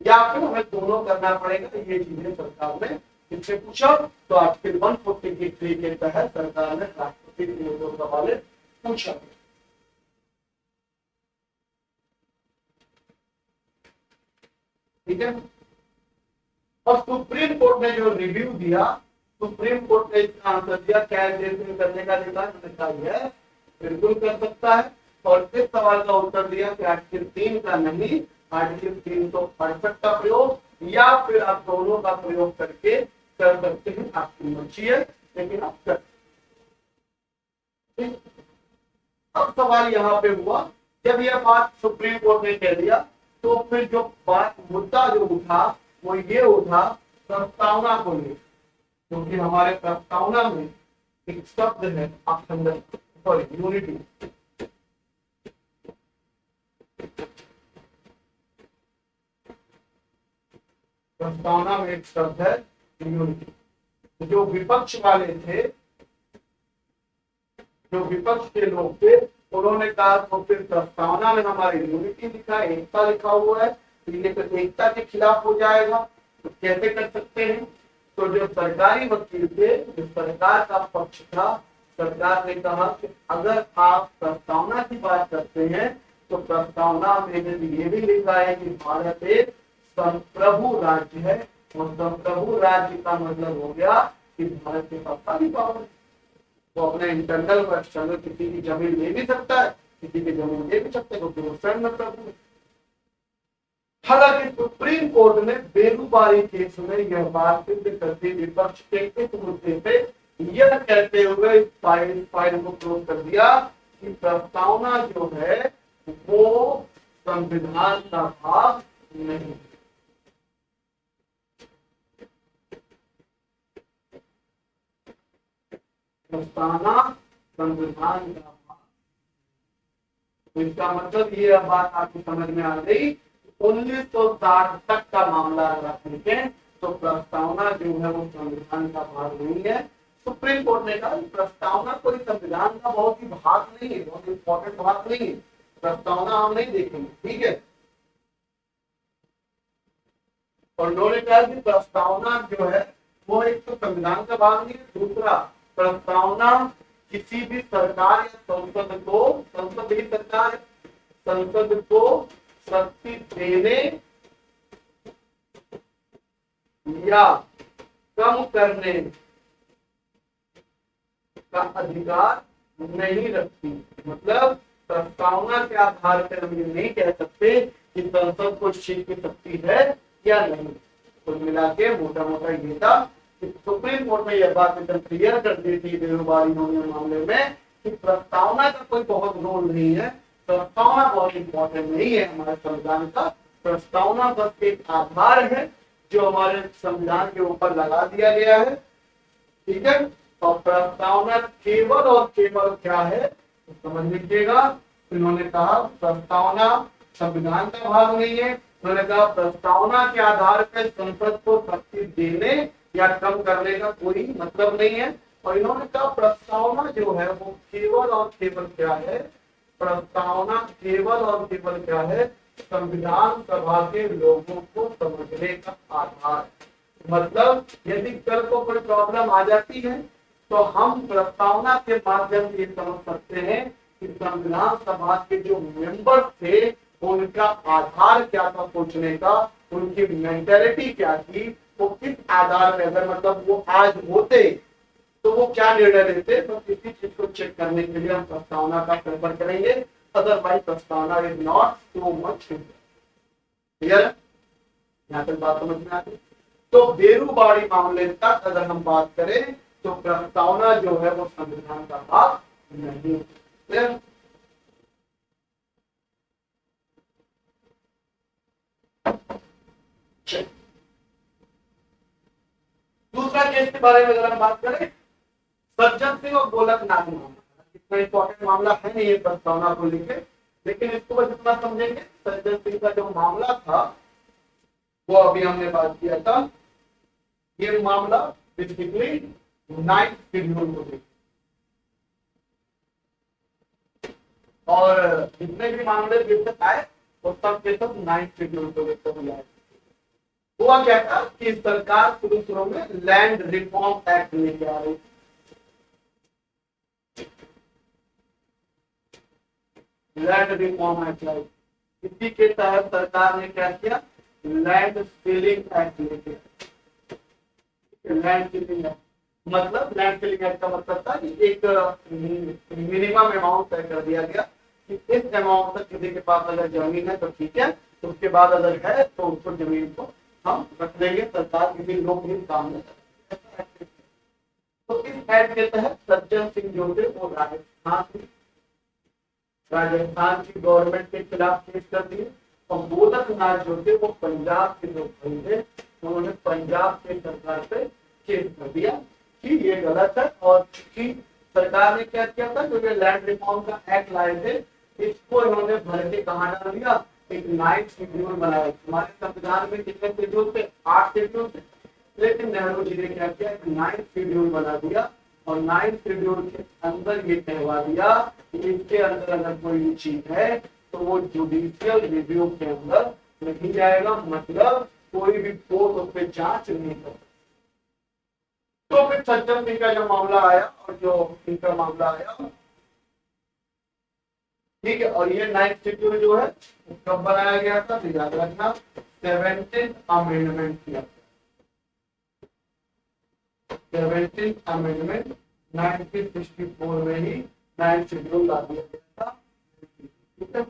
[SPEAKER 1] या फिर हमें दोनों करना पड़ेगा। ये चीजें सरकार ने इससे पूछा, तो आर्टिकल 143 के तहत सरकार ने राष्ट्रपति से दो सवाल पूछा। ठीक है, और सुप्रीम कोर्ट ने जो रिव्यू दिया, सुप्रीम कोर्ट ने इसका आंसर दिया, क्या देश में करने का अधिकार है, बिल्कुल कर सकता है। और इस सवाल का उत्तर दिया कि आर्टिकल 3 का नहीं, आर्टिकल 368 का प्रयोग, या फिर आप दोनों का प्रयोग करके कर सकते हैं, आपकी मर्जी है, लेकिन आप कर। अब सवाल यहाँ पे हुआ, जब यह बात सुप्रीम कोर्ट ने कह दिया, तो फिर जो बात मुद्दा जो उठा वो ये उठा प्रस्तावना को लेकर, क्योंकि हमारे प्रस्तावना में एक शब्द है यूनिटी, प्रस्तावना में एक शब्द है यूनिटी। जो विपक्ष वाले थे, जो विपक्ष के लोग थे, उन्होंने कहा तो फिर प्रस्तावना में हमारी यूनिटी लिखा, एकता लिखा हुआ है, तो ये तो एकता के खिलाफ हो जाएगा, तो कैसे कर सकते हैं। तो जो सरकारी वकील थे, जो सरकार का पक्ष था, सरकार ने कहा कि अगर आप प्रस्तावना की बात करते हैं तो प्रस्तावना में ये भी लिखा है कि भारत एक संप्रभु राज्य है, और संप्रभु राज्य का मतलब हो गया कि भारत के पास सारी पावर, वो अपने इंटरनल और एक्सटर्नल किसी की जमीन ले भी सकता है, किसी की जमीन ले भी सकता है, क्योंकि वो स्वयं में प्रभु है। हालांकि सुप्रीम कोर्ट ने बेरुबारी केस में यह बात सिद्ध कर दी, विपक्ष के इस मुद्दे पे यह कहते हुए इस फाइल को क्लोज कर दिया कि प्रस्तावना जो है वो संविधान का भाग नहीं। प्रस्तावना संविधान का भाग, तो इसका मतलब ये बात आपको समझ में आ गई। 1960 तक का मामला अगर आप देखें तो प्रस्तावना जो है वो संविधान का भाग नहीं है। सुप्रीम कोर्ट ने कहा प्रस्तावना कोई संविधान का बहुत ही भाग नहीं है, बहुत इंपॉर्टेंट भाग नहीं है, प्रस्तावना हम नहीं देखेंगे, ठीक है। और उन्होंने कहा कि प्रस्तावना जो है वो एक तो संविधान का भाग नहीं है, दूसरा प्रस्तावना किसी भी सरकार या संसद को, संसद ही सरकार है, संसद को शक्ति देने या कम करने का अधिकार नहीं रखती। मतलब प्रस्तावना के आधार पर हम ये नहीं कह सकते कि संसद को इस चीज की शक्ति है या नहीं। कुल मिला के मोटा मोटा ये था कि सुप्रीम कोर्ट ने यह बात एकदम क्लियर कर दी थी बेरोजगारी होने मामले में कि प्रस्तावना का कोई बहुत रोल नहीं है, प्रस्तावना बहुत इंपॉर्टेंट नहीं है हमारे संविधान का। प्रस्तावना बस एक आधार है जो हमारे संविधान के ऊपर लगा दिया गया है, ठीक है। और प्रस्तावना केवल और केवल क्या है तो समझ लीजिएगा। इन्होंने कहा प्रस्तावना संविधान का भाग नहीं है, उन्होंने कहा प्रस्तावना के आधार पर संसद को शक्ति देने या कम करने का कोई मतलब नहीं है। और इन्होंने कहा प्रस्तावना जो है वो केवल और केवल क्या है, प्रस्तावना केवल और केवल क्या है, संविधान सभा के लोगों को समझने का आधार। मतलब यदि कल को कोई प्रॉब्लम आ जाती है तो हम प्रस्तावना के माध्यम से समझ सकते हैं कि संविधान सभा के जो मेंबर्स थे उनका आधार क्या था सोचने का, उनकी मेंटेलिटी क्या थी, वो किस आधार पर, अगर मतलब वो आज होते तो वो क्या निर्णय लेते, तो इसी चीज को चेक करने के लिए हम प्रस्तावना का पेपर करेंगे। अदरवाइज प्रस्तावना is not too much clear. यहाँ तक बात समझ में आती। तो बेरुबारी मामले तक अगर हम बात करें तो प्रस्तावना जो है वो संविधान का भाग नहीं है। दूसरा केस के बारे में अगर हम बात करें, सज्जन सिंह और गोलकनाथ मामला, इतना इंपॉर्टेंट मामला है नहीं ये प्रस्तावना को लेकर, लेकिन इसको बस इतना समझेंगे सज्जन सिंह का जो मामला था वो अभी हमने बात किया था। ये मामला बेसिकली 9th शेड्यूल को देखिए, और जितने भी मामले दिक्कत आए वो सब के सब 9th शेड्यूल को लेकर हुआ है। हुआ क्या था कि सरकार शुरू में लैंड रिफॉर्म एक्ट लेके आ रही, लैंड रिफॉर्म एक्ट लाई। इसी के तहत सरकार ने क्या किया, लैंड सीलिंग एक्ट लेके, लैंड सीलिंग एक्ट मतलब लैंड सीलिंग एक्ट का मतलब था कि एक मिनिमम अमाउंट तय कर दिया गया कि इस अमाउंट तक किसी के पास अगर जमीन है तो ठीक है, तो उसके बाद अगर है तो उसको जमीन को हम रख देंगे, सरकार किसी लोग भी काम नहीं करेंगे। तो इस एक्ट के तहत सज्जन सिंह जो थे वो राजस्थान की गवर्नमेंट के खिलाफ केस कर दिए, और गोलकनाथ जो थे वो पंजाब के लोग थे, उन्होंने पंजाब के सरकार पे केस कर दिया कि ये गलत है। और चूंकि सरकार ने क्या किया था, जो ये लैंड रिफॉर्म का एक्ट लाए थे इसको इन्होंने भर के कहाँ डाल दिया, एक 9th शेड्यूल बनाया। हमारे संविधान में कितने शेड्यूल थे, 8 शेड्यूल थे, लेकिन नेहरू जी ने क्या किया, 9th शेड्यूल बना दिया। और 9th शेड्यूल के अंदर ये कहवा दिया कि इसके अंदर अगर कोई चीज है तो वो जुडिशियल रिव्यू के अंदर नहीं जाएगा, मतलब कोई भी कोर्ट उस पर जांच नहीं कर। तो फिर सज्जन सिंह का जो मामला आया और जो इनका मामला आया, ठीक है। और ये 9th शेड्यूल जो है कब बनाया गया था, तो याद रखना 17th अमेंडमेंट किया, 17th अमेंडमेंट 1964 में ही 9th शेड्यूल ला दिया गया था, ठीक है।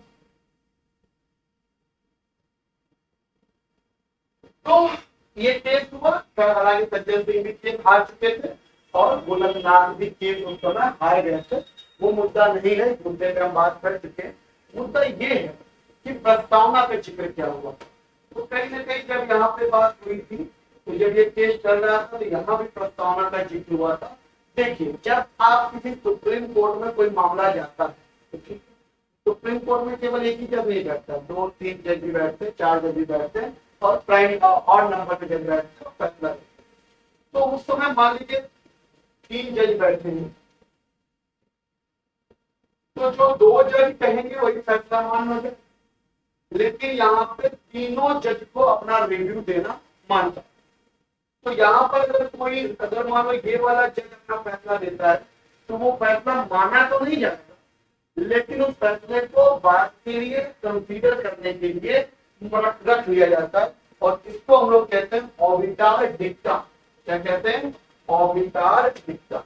[SPEAKER 1] तो ये केस हुआ, हालांकि सज्जन सिंह भी केस हार चुके थे और बुलंदनाथ भी केस उस समय हार गए थे। वो मुद्दा नहीं है, मुद्दे पे हम बात कर चुके हैं। मुद्दा ये है कि प्रस्तावना पे जिक्र क्या हुआ। तो कहीं ना कहीं जब यहाँ पे बात हुई थी, तो जब ये केस चल रहा था तो यहाँ भी प्रस्तावना का जिक्र हुआ था। देखिए, जब आप किसी सुप्रीम कोर्ट में कोई मामला जाता है, तो ठीक, सुप्रीम कोर्ट में केवल एक ही जज नहीं बैठता, 2-3 जज भी बैठते, 4 जज भी बैठते हैं और प्राइम और नंबर पे जज बैठते हैं फैसला। तो उस समय मान लीजिए 3 जज बैठे हैं, तो जो 2 जज कहेंगे वही फैसला मानना है। लेकिन यहाँ पे तीनों जज को अपना रिव्यू देना मानता है। तो यहाँ पर अगर मान लो ये वाला जज अपना फैसला देता है, तो वो फैसला माना तो नहीं जाएगा, लेकिन उस फैसले को बात के लिए कंसीडर करने के लिए रख लिया जाता है। और इसको हम लोग कहते हैं ऑबिटार डिक्टा। क्या कहते हैं? ऑबिटार डिक्टा।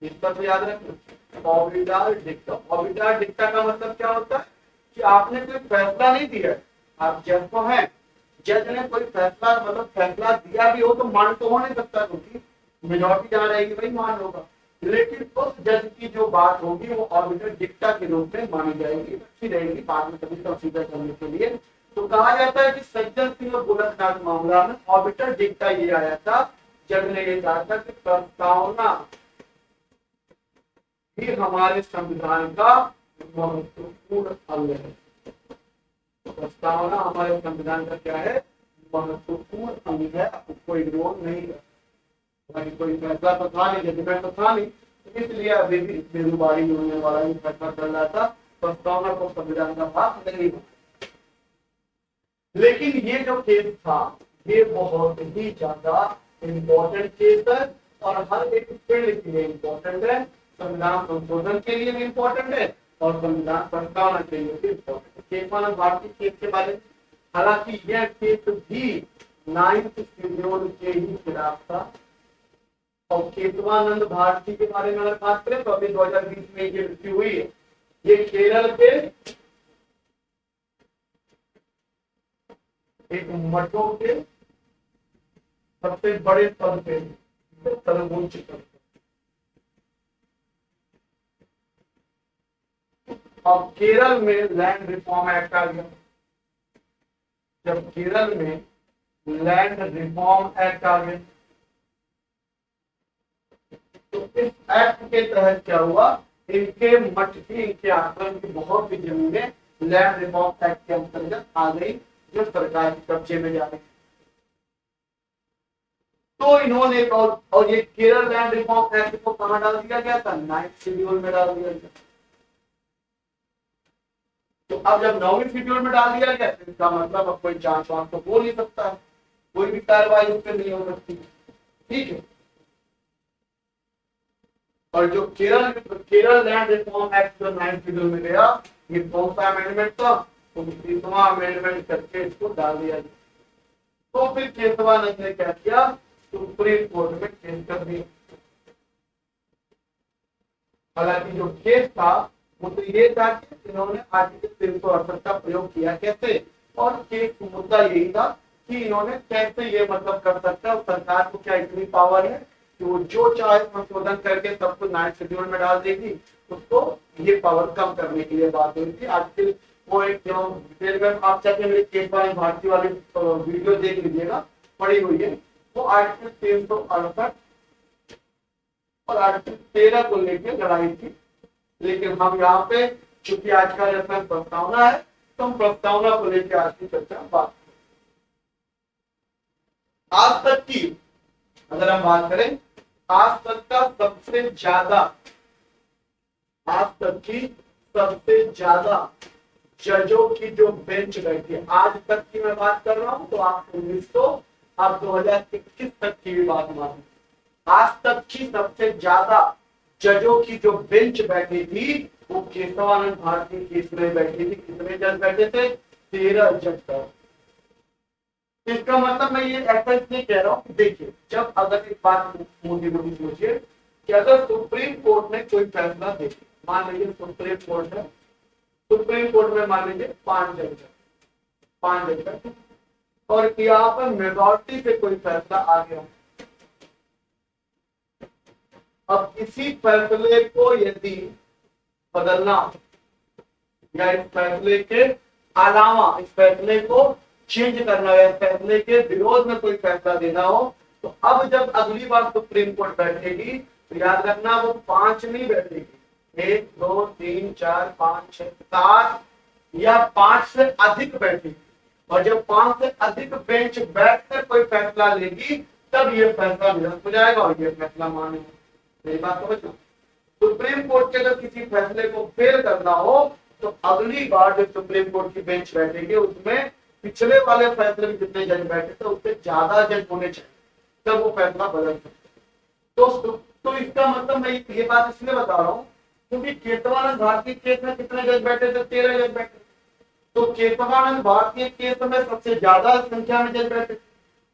[SPEAKER 1] इस पर याद रखना, ऑबिटार डिक्टा। ऑबिटार डिक्टा का मतलब क्या होता है कि आपने कोई फैसला नहीं दिया है, आप जज तो हैं, जज ने कोई फैसला मतलब फैसला दिया भी हो तो मान तो हो नहीं सकता, क्योंकि मेजॉरिटी जहां रहेगी वही मान होगा। लेकिन उस जज की जो बात होगी वो ऑर्बिटर डिक्टा के रूप में मानी जाएगी, अच्छी रहेगी बाद में कभी कंसीडर करने के लिए। तो कहा जाता है कि सज्जन सिंह और गोलकनाथ मामला में ऑर्बिटर डिक्टा ये आया था, जज ने ये कहा था कि प्रस्तावना ही हमारे संविधान का महत्वपूर्ण अंग है। प्रस्तावना हमारे संविधान का क्या है? महत्वपूर्ण अंग है, उसको इग्नोर नहीं कर। कोई फैसला तो था नहीं, जजमेंट तो था नहीं, इसलिए अभी भी बेजुबानी होने वाला ही फैसला चल रहा था, प्रस्तावना को संविधान का भाग नहीं था। लेकिन ये जो केस था ये बहुत ही ज्यादा इम्पोर्टेंट केस है और हर एक फील्ड के लिए इम्पोर्टेंट है। संविधान संशोधन के लिए भी इम्पोर्टेंट है और संविधान प्रस्तावना के लिए भी इम्पोर्टेंट है। केशवानंद भारती केस के बारे में, हालांकि यह केस भी 9th शेड्यूल के ही खिलाफ था। और केशवानंद भारती के बारे में अगर बात करें तो अभी 2020 में ये मृत्यु हुई है। ये केरल के एक मठों के सबसे बड़े पद पे सर्वोच्च पद। अब केरल में लैंड रिफॉर्म एक्ट आ गया। जब केरल में लैंड रिफॉर्म एक्ट आ गया तो इस एक्ट के तहत क्या हुआ, इनके मठ की, इनके आश्रम की बहुत सी जमीनें लैंड रिफॉर्म एक्ट के अंतर्गत आ गई जो सरकार के कब्जे में जा रही। तो इन्होंने और ये केरल लैंड रिफॉर्म एक्ट को कहां डाल दिया गया था? 9th शेड्यूल में डाल दिया गया। तो अब जब 9वीं शेड्यूल में डाल दिया गया तो इसका मतलब अब कोई जांच वांच तो हो नहीं सकता है, कोई भी कार्रवाई उस पर नहीं हो सकती। ठीक है। और जो केरल लैंड रिफॉर्म एक्ट जो 9th शेड्यूल में गया, ये कौन सा अमेंडमेंट था? 29वां अमेंडमेंट करके इसको डाल दिया गया। तो फिर केशवानंद ने क्या किया? सुप्रीम कोर्ट में केस कर दिया। हालांकि जो केस था वो तो ये था कि इन्होंने आर्टिकल 368 का प्रयोग किया कैसे, और केस मुद्दा यही था कि इन्होंने कैसे ये मतलब कर सकता है, सरकार को क्या इतनी पावर है कि वो जो चाहे संशोधन करके सबको 9th शेड्यूल में डाल देगी। उसको ये पावर कम करने के लिए बात हुई थी। आर्टिकल वो एक डिटेल में आप चाहते मेरे केशवानंद भारती वाली वीडियो देख लीजिएगा, पड़ी हुई है। वो आर्टिकल 368 और आर्टिकल 13 को लेकर लड़ाई थी। लेकिन हम यहाँ पे चूंकि आज का रेफरेंस प्रस्तावना है तो हम प्रस्तावना को लेकर आज की चर्चा बात करें। आज तक की अगर हम बात करें, आज तक का सबसे ज्यादा, आज तक की सबसे ज्यादा जजों की जो बेंच बैठी है, आज तक की मैं बात कर रहा हूं, तो आप 1900 आप 2021 तक की भी बात मानो। आज तक की सबसे ज्यादा जजों की जो बेंच बैठी थी वो केशवानंद भारती केस में बैठी थी। कितने जज बैठे थे? 13 जज। इसका मतलब मैं ये ऐसा इसलिए कह रहा हूँ, देखिए जब अगर एक बात मोदी मोदी सोचिए कि अगर सुप्रीम कोर्ट ने कोई फैसला दे, मान लीजिए सुप्रीम कोर्ट है, सुप्रीम कोर्ट में मान लीजिए 5 जज है, 5 जज है, और यहाँ पर मेजॉरिटी से कोई फैसला आ गया। अब इसी फैसले को यदि बदलना या इस फैसले के अलावा इस फैसले को चेंज करना या इस फैसले के विरोध में कोई फैसला देना हो, तो अब जब अगली बार सुप्रीम कोर्ट बैठेगी तो याद रखना वो 5 नहीं बैठेगी, 1 2 3 4 5 6 7 या 5 से अधिक बैठेगी। और जब 5 से अधिक बेंच बैठकर कोई फैसला लेगी तब ये फैसला निरस्त हो जाएगा और ये फैसला मानेगा। मेरी बात समझना, सुप्रीम कोर्ट के अगर किसी फैसले को फेल करना हो तो अगली बार जब सुप्रीम कोर्ट की बेंच बैठेगी उसमें पिछले वाले फैसले में जितने जज बैठे थे उससे ज्यादा जज होने चाहिए, तब वो फैसला बदल सकते। तो इसका मतलब मैं ये बात इसलिए बता रहा हूँ क्योंकि केशवानंद भारती केस में कितने जज बैठे थे, 13 जज बैठे। तो केशवानंद भारती केस में सबसे ज्यादा संख्या में जज बैठे,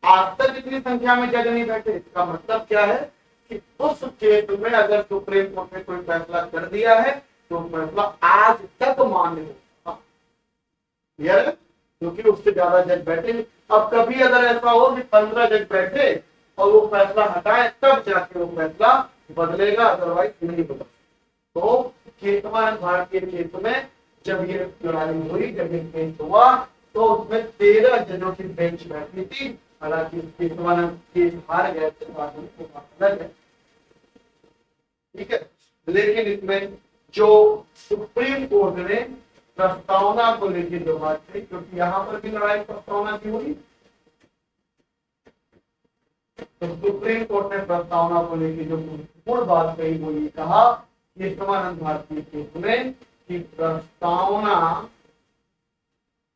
[SPEAKER 1] आज तक इतनी संख्या में जज नहीं बैठे। इसका मतलब क्या है कि उस केस में अगर सुप्रीम कोर्ट ने कोई फैसला कर दिया है तो फैसला आज तक मान्य होगा, क्योंकि उससे ज्यादा जज बैठे। अब कभी अगर ऐसा हो कि 15 जज बैठे और वो फैसला हटाए तब जाके वो फैसला बदलेगा, अदरवाइज नहीं बदलेगा। तो केशवानंद भारती केस में जब ये लड़ाई हुई, जब ये केस हुआ तो उसमें 13 जजों की बेंच बैठी थी। हालांकि केशवानंद केस हार गए थे, ठीक है, लेकिन इसमें जो सुप्रीम कोर्ट ने प्रस्तावना को लेकर जो बात कही, क्योंकि यहाँ पर भी लड़ाई प्रस्तावना की हुई, तो सुप्रीम कोर्ट ने प्रस्तावना को लेकर जो महत्वपूर्ण बात कही वो ये कहा केशवानंद भारती केस में कि प्रस्तावना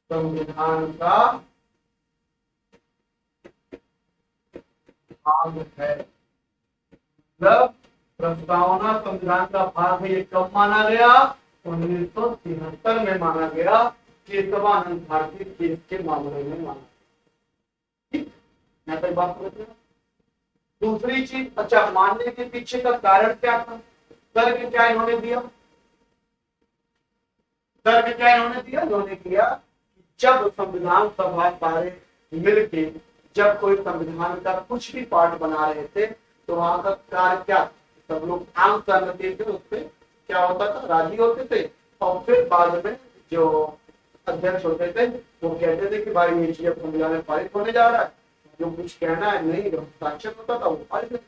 [SPEAKER 1] संविधान का भाग है। मतलब प्रस्तावना संविधान का भाग है, ये कब माना गया? 1973 में माना गया, केशवानंद भारती केस के मामले में माना। ठीक, मैं तो बात कर रहा हूं। दूसरी चीज, अच्छा, मानने के पीछे का कारण क्या था? तर्क क्या इन्होंने दिया? तर्क क्या इन्होंने दिया? इन्होंने किया जब संविधान सभा सारे मिलके जब कोई संविधान का कुछ भी पार्ट बना रहे थे तो वहां का कार्य क्या, सब लोग आम सहमति थे, उससे क्या होता था, राजी होते थे। और फिर बाद में जो अध्यक्ष होते थे वो कहते थे कि भाई ये चीज संविधान में पारित होने जा रहा है, जो कुछ कहना है नहीं, जो हस्ताक्षर होता था वो पारित।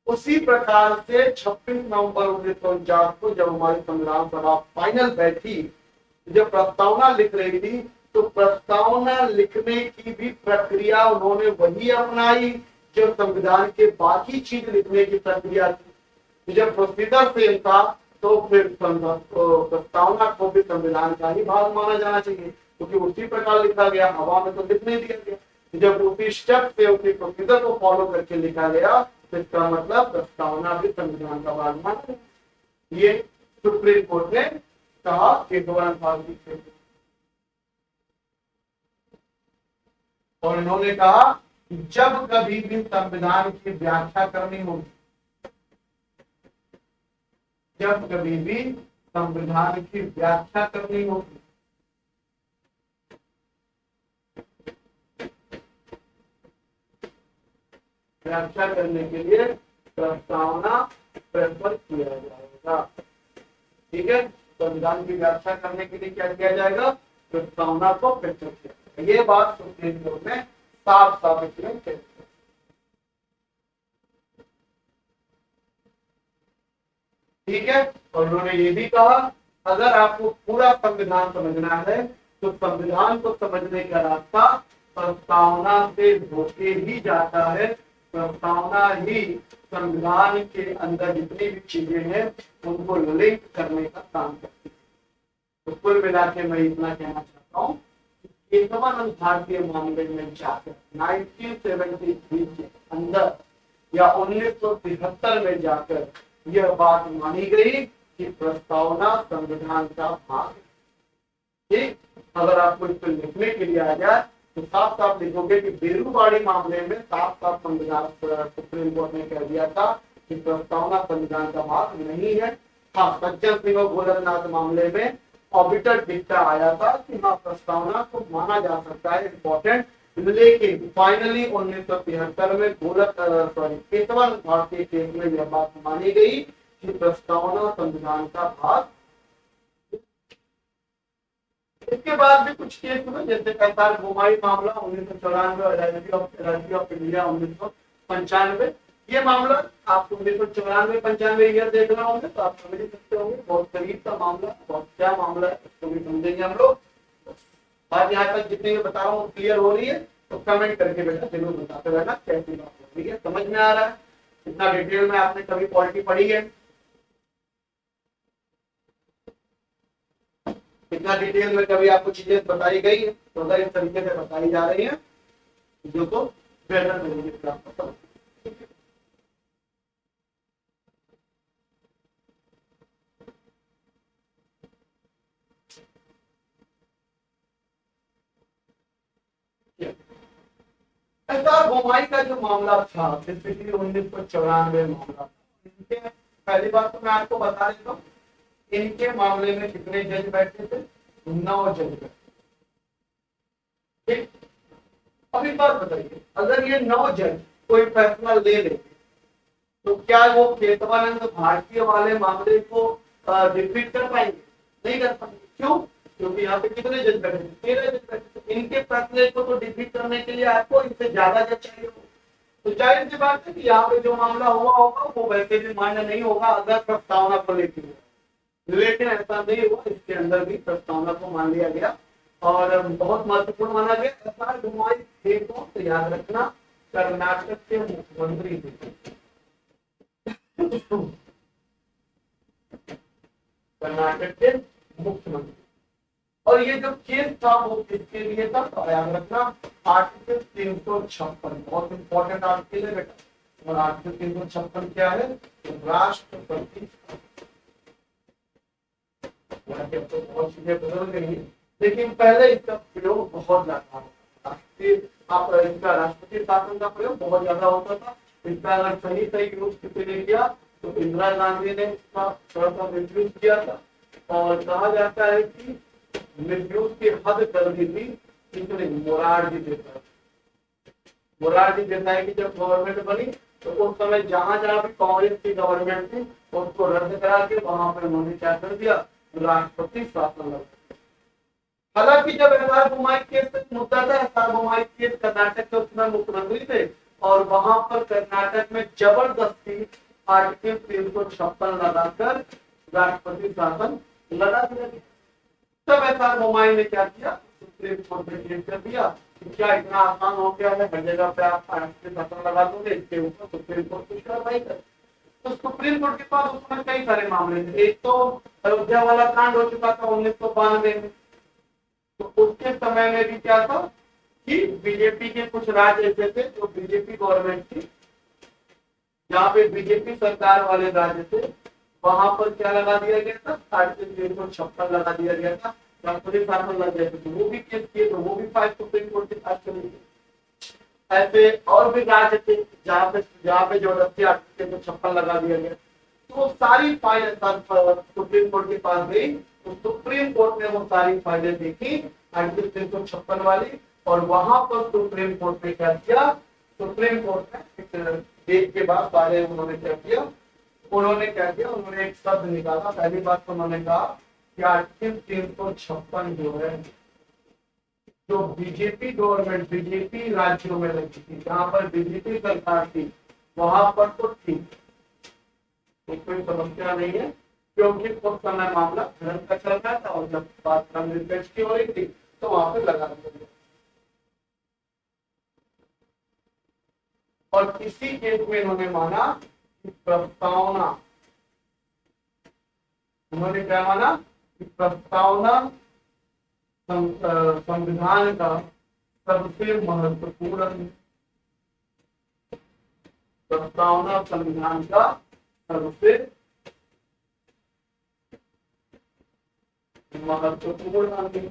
[SPEAKER 1] उसी प्रकार से 26 नवंबर 1949 को जब हमारी संविधान सभा फाइनल बैठी, जब प्रस्तावना लिख रही थी तो प्रस्तावना लिखने की भी प्रक्रिया उन्होंने वही अपनाई जो संविधान के बाकी चीज लिखने की प्रक्रिया थी। जब प्रोसीजर सेम था तो फिर प्रस्तावना को भी संविधान का ही भाग माना जाना चाहिए, क्योंकि उसी प्रकार लिखा गया, हवा में तो लिख नहीं दिया गया। जब उसी स्टेप से उसी प्रोसीजर को फॉलो करके लिखा गया तो इसका मतलब प्रस्तावना भी संविधान का भाग माना। ये सुप्रीम कोर्ट ने कहा कि और इन्होंने कहा कि जब कभी भी संविधान की व्याख्या करनी होगी, जब कभी भी संविधान की व्याख्या करनी होगी, व्याख्या करने के लिए प्रस्तावना प्रेफर किया जाएगा। ठीक है, संविधान की व्याख्या करने के लिए क्या किया जाएगा? प्रस्तावना को प्रेफर किया जाएगा। ये बात सुप्रीम कोर्ट ने साफ साफ इसमें कही। ठीक है, और उन्होंने ये भी कहा अगर आपको पूरा संविधान समझना है तो संविधान को समझने का रास्ता प्रस्तावना से होके ही जाता है। प्रस्तावना ही संविधान के अंदर जितनी भी चीजें हैं उनको लिंक करने का काम करती है। तो कुल मिला के मैं इतना कहना चाहता हूँ, केशवानंद भारतीय मामले में जाकर 1973 के अंदर या 1973 में जाकर यह बात मानी गई कि प्रस्तावना संविधान का भाग है। ठीक, अगर आपको इस पर लिखने के लिए आ जाए तो साफ साफ लिखोगे कि बेरूबाड़ी मामले में साफ साफ संविधान सुप्रीम कोर्ट ने कह दिया था कि प्रस्तावना संविधान का भाग नहीं है। हाँ, सज्जन सिंह और गोरखनाथ मामले में ऑबिटर डेटा आया था कि हाँ प्रस्तावना को माना जा सकता है इम्पोर्टेंट, लेकिन फाइनली 1973 में केतवन भारतीय केस में यह बात मानी गई कि प्रस्तावना संविधान का भाग। इसके बाद भी कुछ केस हुए, जैसे एसआर बोमाई मामला 1994, राज्य ऑफ इंडिया 1995। ये मामला आप 1994-95 ईयर देख रहे होंगे तो आप समझ सकते होंगे, बहुत करीब का मामला, बहुत क्या मामला है इसको भी समझेंगे हम लोग। बात यहाँ तक जितनी बता रहा हूँ क्लियर हो रही है तो कमेंट करके बेटा जरूर बताते रहना कैसी बात हो रही है, समझ में आ रहा है, इतना डिटेल में आपने कभी पॉलिटी पढ़ी है, इतना डिटेल में कभी आपको चीजें बताई गई है, तो अगर इस तरीके से बताई जा रही है जो तो बेहतर तरीके से आप पता। एसआर बोमाई का जो मामला था बेसिकली 1994 मामला, इनके पहली बात तो मैं आपको बता देता हूँ, इनके मामले में कितने जज बैठे थे, 9 जज बैठे। ठीक, अब एक बात बताइए, अगर ये 9 जज कोई फैसला ले लेते तो क्या वो केतवानंद भारतीय वाले मामले को डिफीट कर पाएंगे? नहीं कर पाएंगे। क्यों? क्योंकि यहाँ पे कितने जज बैठे थे, 13 जज बैठे थे। इनके फैसले को तो डिफीट करने के लिए आपको इनसे ज्यादा जज चाहिए हो, तो जाहिर सी बात है कि यहाँ पे जो मामला हुआ होगा वो वैसे भी मान्य नहीं होगा अगर प्रस्तावना को लेकर, लेकिन ऐसा नहीं हुआ, इसके अंदर भी प्रस्तावना को मान लिया गया और बहुत महत्वपूर्ण माना गया। एसआर बोमाई थे तो याद रखना कर्नाटक के मुख्यमंत्री थे, कर्नाटक के मुख्यमंत्री। और ये जो केस था वो किसके लिए था तो याद रखना आर्टिकल 356, बहुत इंपॉर्टेंट आर्टिकल है बेटा। और आर्टिकल 356 क्या है, राष्ट्रपति, तो बहुत चीजें बदल गई, लेकिन पहले इसका प्रयोग बहुत ज्यादा होता था, इसका राष्ट्रपति शासन का प्रयोग बहुत ज्यादा होता था। इसका अगर सही सही यूज किसी ने किया तो इंदिरा गांधी ने इसका थोड़ा सा मिसयूज किया था, और कहा जाता है कि मिसयूज की हद कर दी थी इसने मोरारजी देसाई। मोरारजी देसाई की जब गवर्नमेंट बनी तो उस समय जहां जहां भी कांग्रेस की गवर्नमेंट थी उसको रद्द करा के वहां पर उन्होंने क्या कर दिया, राष्ट्रपति शासन लगा। हालांकि जब एसआर बोमाई केस मुद्दा था, एसआर बोमाई केस कर्नाटक के उसमें मुख्यमंत्री थे और वहां पर कर्नाटक में जबरदस्ती आर्टिकल 356 लगाकर राष्ट्रपति शासन लगा दिया। तब एसआर बोमाई ने क्या किया, सुप्रीम कोर्ट में केस कर दिया कि क्या इतना आसान हो गया है, हर जगह पे आप राष्ट्रपति शासन लगा दोगे, इसके ऊपर सुप्रीम कोर्ट कुछ कार्रवाई करे। तो सुप्रीम कोर्ट के पास उसमें कई सारे मामले थे। एक तो अयोध्या वाला कांड हो चुका था 1992 में, तो उसके समय में भी क्या था कि बीजेपी के कुछ राज्य ऐसे थे जो बीजेपी गवर्नमेंट थी, जहाँ पे बीजेपी सरकार वाले राज्य थे, वहां पर क्या लगा दिया गया था, आर्टिकल 356 लगा दिया गया था, राष्ट्रपति शासन लग गया था। वो भी केस किए तो वो भी फाइल सुप्रीम कोर्ट के पास चले गए। ऐसे और भी राज्य थे जहाँ पे जबरदस्ती आर्टिकल 356 लगा दिया गया, तो सारी फाइल सुप्रीम कोर्ट के पास गई, तो सुप्रीम कोर्ट ने वो सारी फाइलें देखी आर्टिकल 356 वाली, और वहां पर सुप्रीम कोर्ट ने क्या किया, सुप्रीम कोर्ट ने देख के बाद सारे उन्होंने क्या किया, उन्होंने एक शब्द निकाला। पहली बात तो उन्होंने कहा कि आर्टिकल 356 जो है, जो बीजेपी गवर्नमेंट बीजेपी राज्यों में लगी थी, जहां पर बीजेपी सरकार थी वहां पर तो ठीक, कोई समस्या नहीं है, क्योंकि उस समय मामला धर्म का चल रहा था और जब बात धर्मनिरपेक्ष की हो रही थी तो वहां पर लगा दिया। और इसी केस में इन्होंने माना कि प्रस्तावना, उन्होंने क्या माना कि प्रस्तावना संविधान का सबसे महत्वपूर्ण, प्रस्तावना संविधान का सबसे महत्वपूर्ण अंग।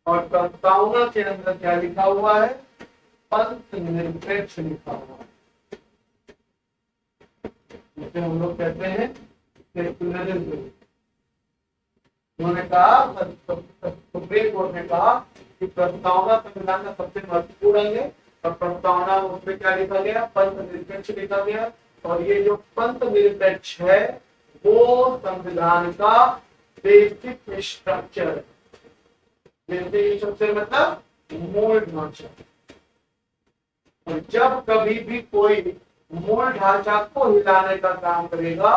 [SPEAKER 1] और प्रस्तावना के अंदर क्या लिखा हुआ है, पंथ निरपेक्ष लिखा हुआ है, जिसे हम लोग कहते हैं सेक्युलरिज्म। उन्होंने कहा, सुप्रीम कोर्ट ने कहा कि प्रस्तावना संविधान का सबसे महत्वपूर्ण अंग है, और प्रस्तावना में उसमें क्या लिखा गया, पंथ निरपेक्ष लिखा गया, और ये जो पंथ निरपेक्ष है वो संविधान का बेसिक स्ट्रक्चर है। बेसिक स्ट्रक्चर मतलब मूल ढांचा। और जब कभी भी कोई मूल ढांचा को हिलाने का काम करेगा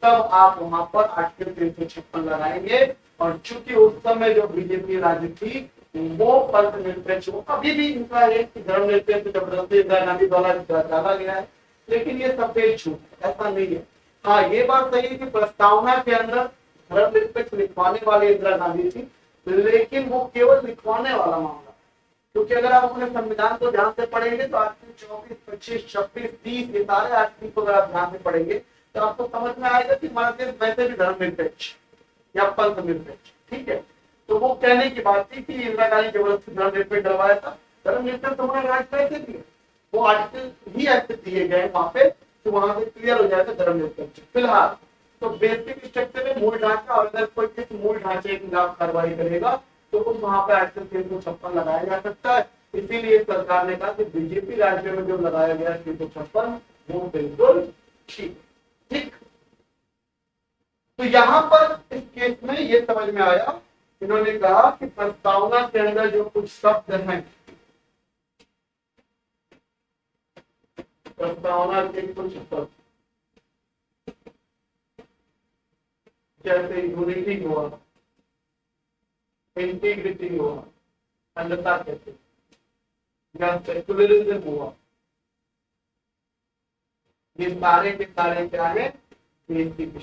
[SPEAKER 1] तब आप वहां पर आर्टिकल 356 लगाएंगे। और चूंकि उस समय जो बीजेपी राज्य थी वो पंथ निरपेक्ष, अभी भी इनका है कि धर्म निरपेक्ष जबरदस्ती इंदिरा गांधी द्वारा डाला गया है, लेकिन ये सफेद झूठ, ऐसा नहीं है। हाँ, ये बात सही है कि प्रस्तावना के अंदर धर्म निरपेक्ष लिखवाने वाली इंदिरा गांधी थी, लेकिन वो केवल लिखवाने वाला मामला। क्योंकि अगर आप अपने संविधान को ध्यान से पढ़ेंगे तो आर्टिकल 24, 25, 26, 30 ये सारे आर्टिकल को अगर आप ध्यान से पढ़ेंगे तो आपको समझ में आएगा कि हमारा देश वैसे भी धर्म निरपेक्ष या पंथ निरपेक्ष, ठीक है। तो वो कहने की बात थी कि इंदिरा गांधी जबरदस्ती धर्म निरपेक्ष डलवाया था, धर्म निरपेक्ष हमारे राज्य कैसे दिए, वो आर्टिकल ही ऐसे दिए गए वहां पे, तो वहां से क्लियर हो जाएगा धर्म निरपेक्ष। फिलहाल तो बेसिक स्ट्रक्चर में मूल ढांचा, और अगर कोई किसी मूल ढांचे के खिलाफ कार्रवाई करेगा तो उस वहां पर आर्टिकल 356 लगाया जा सकता है। इसीलिए सरकार ने कहा कि बीजेपी राज्य में जो लगाया गया 356 वो बिल्कुल ठीक ठीक। तो यहां पर इस केस में ये समझ में आया, इन्होंने कहा कि प्रस्तावना के अंदर जो कुछ शब्द हैं, प्रस्तावना के कुछ शब्द जैसे यूनिटी हुआ, इंटीग्रिटी हुआ, अखंडता कहते या सेक्युलरिज्म हुआ, ये सारे के सारे क्या है, बेसिक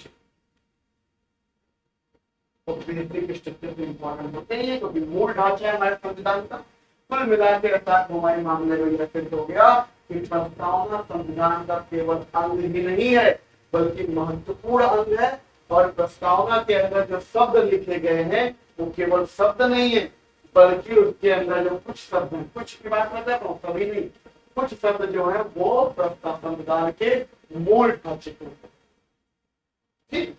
[SPEAKER 1] स्ट्रक्चर से इंपॉर्टेंट होते हैं, क्योंकि मूल ढांचा है हमारे संविधान का। कुल मिलाकर अर्थात हमारे मामले में यह सिद्ध हो गया कि प्रस्तावना संविधान का केवल अंग ही नहीं है बल्कि महत्वपूर्ण अंग है। और प्रस्तावना के अंदर जो शब्द लिखे गए हैं वो केवल शब्द नहीं है बल्कि उसके अंदर जो कुछ शब्द हैं, कुछ की बात कर रहा हूं, कभी नहीं, कुछ शब्द जो है वो प्रस्ताव संविधान के मूल ढांचे के होते हैं। ठीक।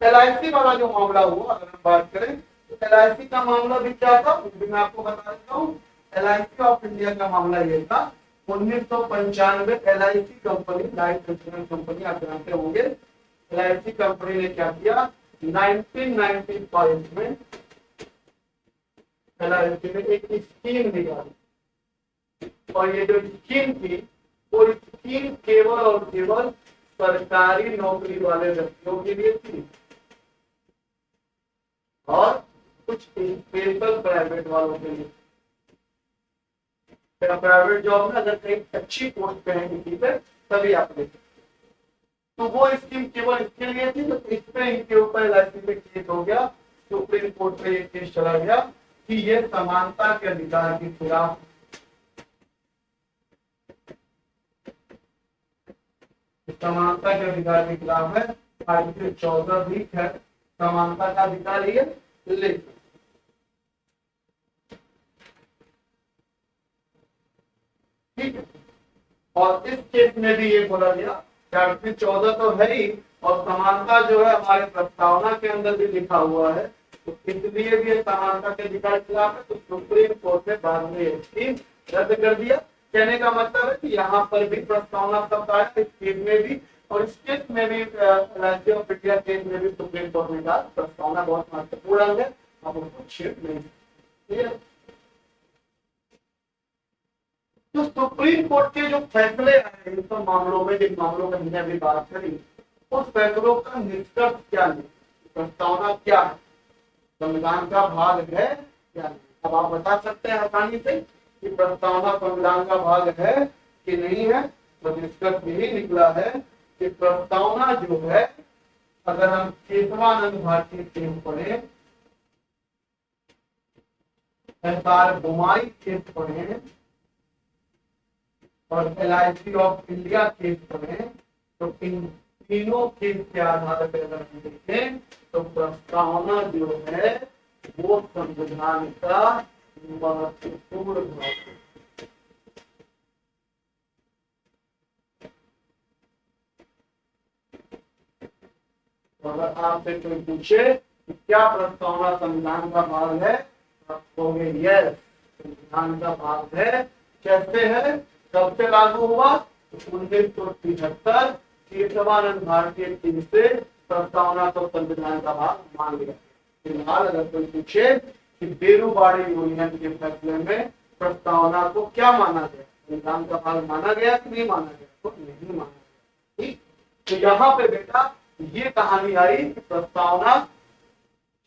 [SPEAKER 1] LIC वाला जो मामला हुआ, अगर हम बात करें तो LIC का मामला भी क्या था, मैं आपको बता देता हूँ। LIC ऑफ इंडिया का मामला ये था 1995 LIC company, life insurance company, आप जानते होंगे। LIC कंपनी ने क्या किया, 1995 में LIC ने एक स्कीम निकाली, और ये जो स्कीम थी वो स्कीम केवल और केवल सरकारी नौकरी वाले व्यक्तियों के लिए थी, और कुछ स्पेशल प्राइवेट वालों के लिए। प्राइवेट जॉब में अगर कहीं अच्छी पोस्ट पे है किसी पे तभी आप ले सकते। तो वो स्कीम केवल इसके लिए थी, तो इस पे इनके ऊपर LIC पे केस हो गया, सुप्रीम कोर्ट पे एक केस चला गया कि ये समानता के अधिकार के खिलाफ, समानता के अधिकार के खिलाफ है। आर्टिकल 14 भी है, समानता का अधिकार ये लेकिन ठीक है। और इस केस में भी ये बोला गया कि आर्टिकल 14 तो है ही, और समानता जो है हमारे प्रस्तावना के अंदर भी लिखा हुआ है, तो इसलिए भी समानता के अधिकार के खिलाफ है। तो सुप्रीम कोर्ट ने बाद में ये स्कीम रद्द कर दिया। कहने का मतलब है कि यहाँ पर भी प्रस्तावना शब्द आया, इस केस में भी, और इस केस में भी राज्य ऑफ इंडिया केस में भी सुप्रीम कोर्ट ने कहा प्रस्तावना बहुत महत्वपूर्ण अंग है, आप उसको छेड़ नहीं सकते। तो सुप्रीम कोर्ट के जो फैसले आए इन सब मामलों में, जिन मामलों में हमने अभी बात करी, उस फैसलों का निष्कर्ष क्या है, प्रस्तावना क्या है, संविधान का भाग है या नहीं। अब आप बता सकते हैं आसानी से कि प्रस्तावना संविधान का भाग है कि नहीं है। तो निष्कर्ष यही निकला है कि प्रस्तावना जो है, अगर हम केशवानंद भारती केस पढ़े, SR बोमाई केस पढ़े और LIC ऑफ इंडिया केस पढ़े, तो इन तीनों केस के आधार पर अगर हम देखें तो प्रस्तावना जो है वो संविधान का महत्वपूर्ण भाग है। अगर आपसे कोई पूछे कि क्या प्रस्तावना संविधान का भाग है? आप कहोगे यस, संविधान का भाग है। कैसे है, कब से लागू हुआ? 1973 केशवानंद भारतीय टीम से प्रस्तावना को संविधान का भाग मान लिया। फिलहाल अगर कोई पूछे कि बेरूबाड़ी यूनियन के फैसले में प्रस्तावना को क्या माना गया, संविधान का भाग माना गया कि नहीं माना गया? तो नहीं माना गया। ठीक, तो यहाँ पे बेटा ये कहानी आई कि प्रस्तावना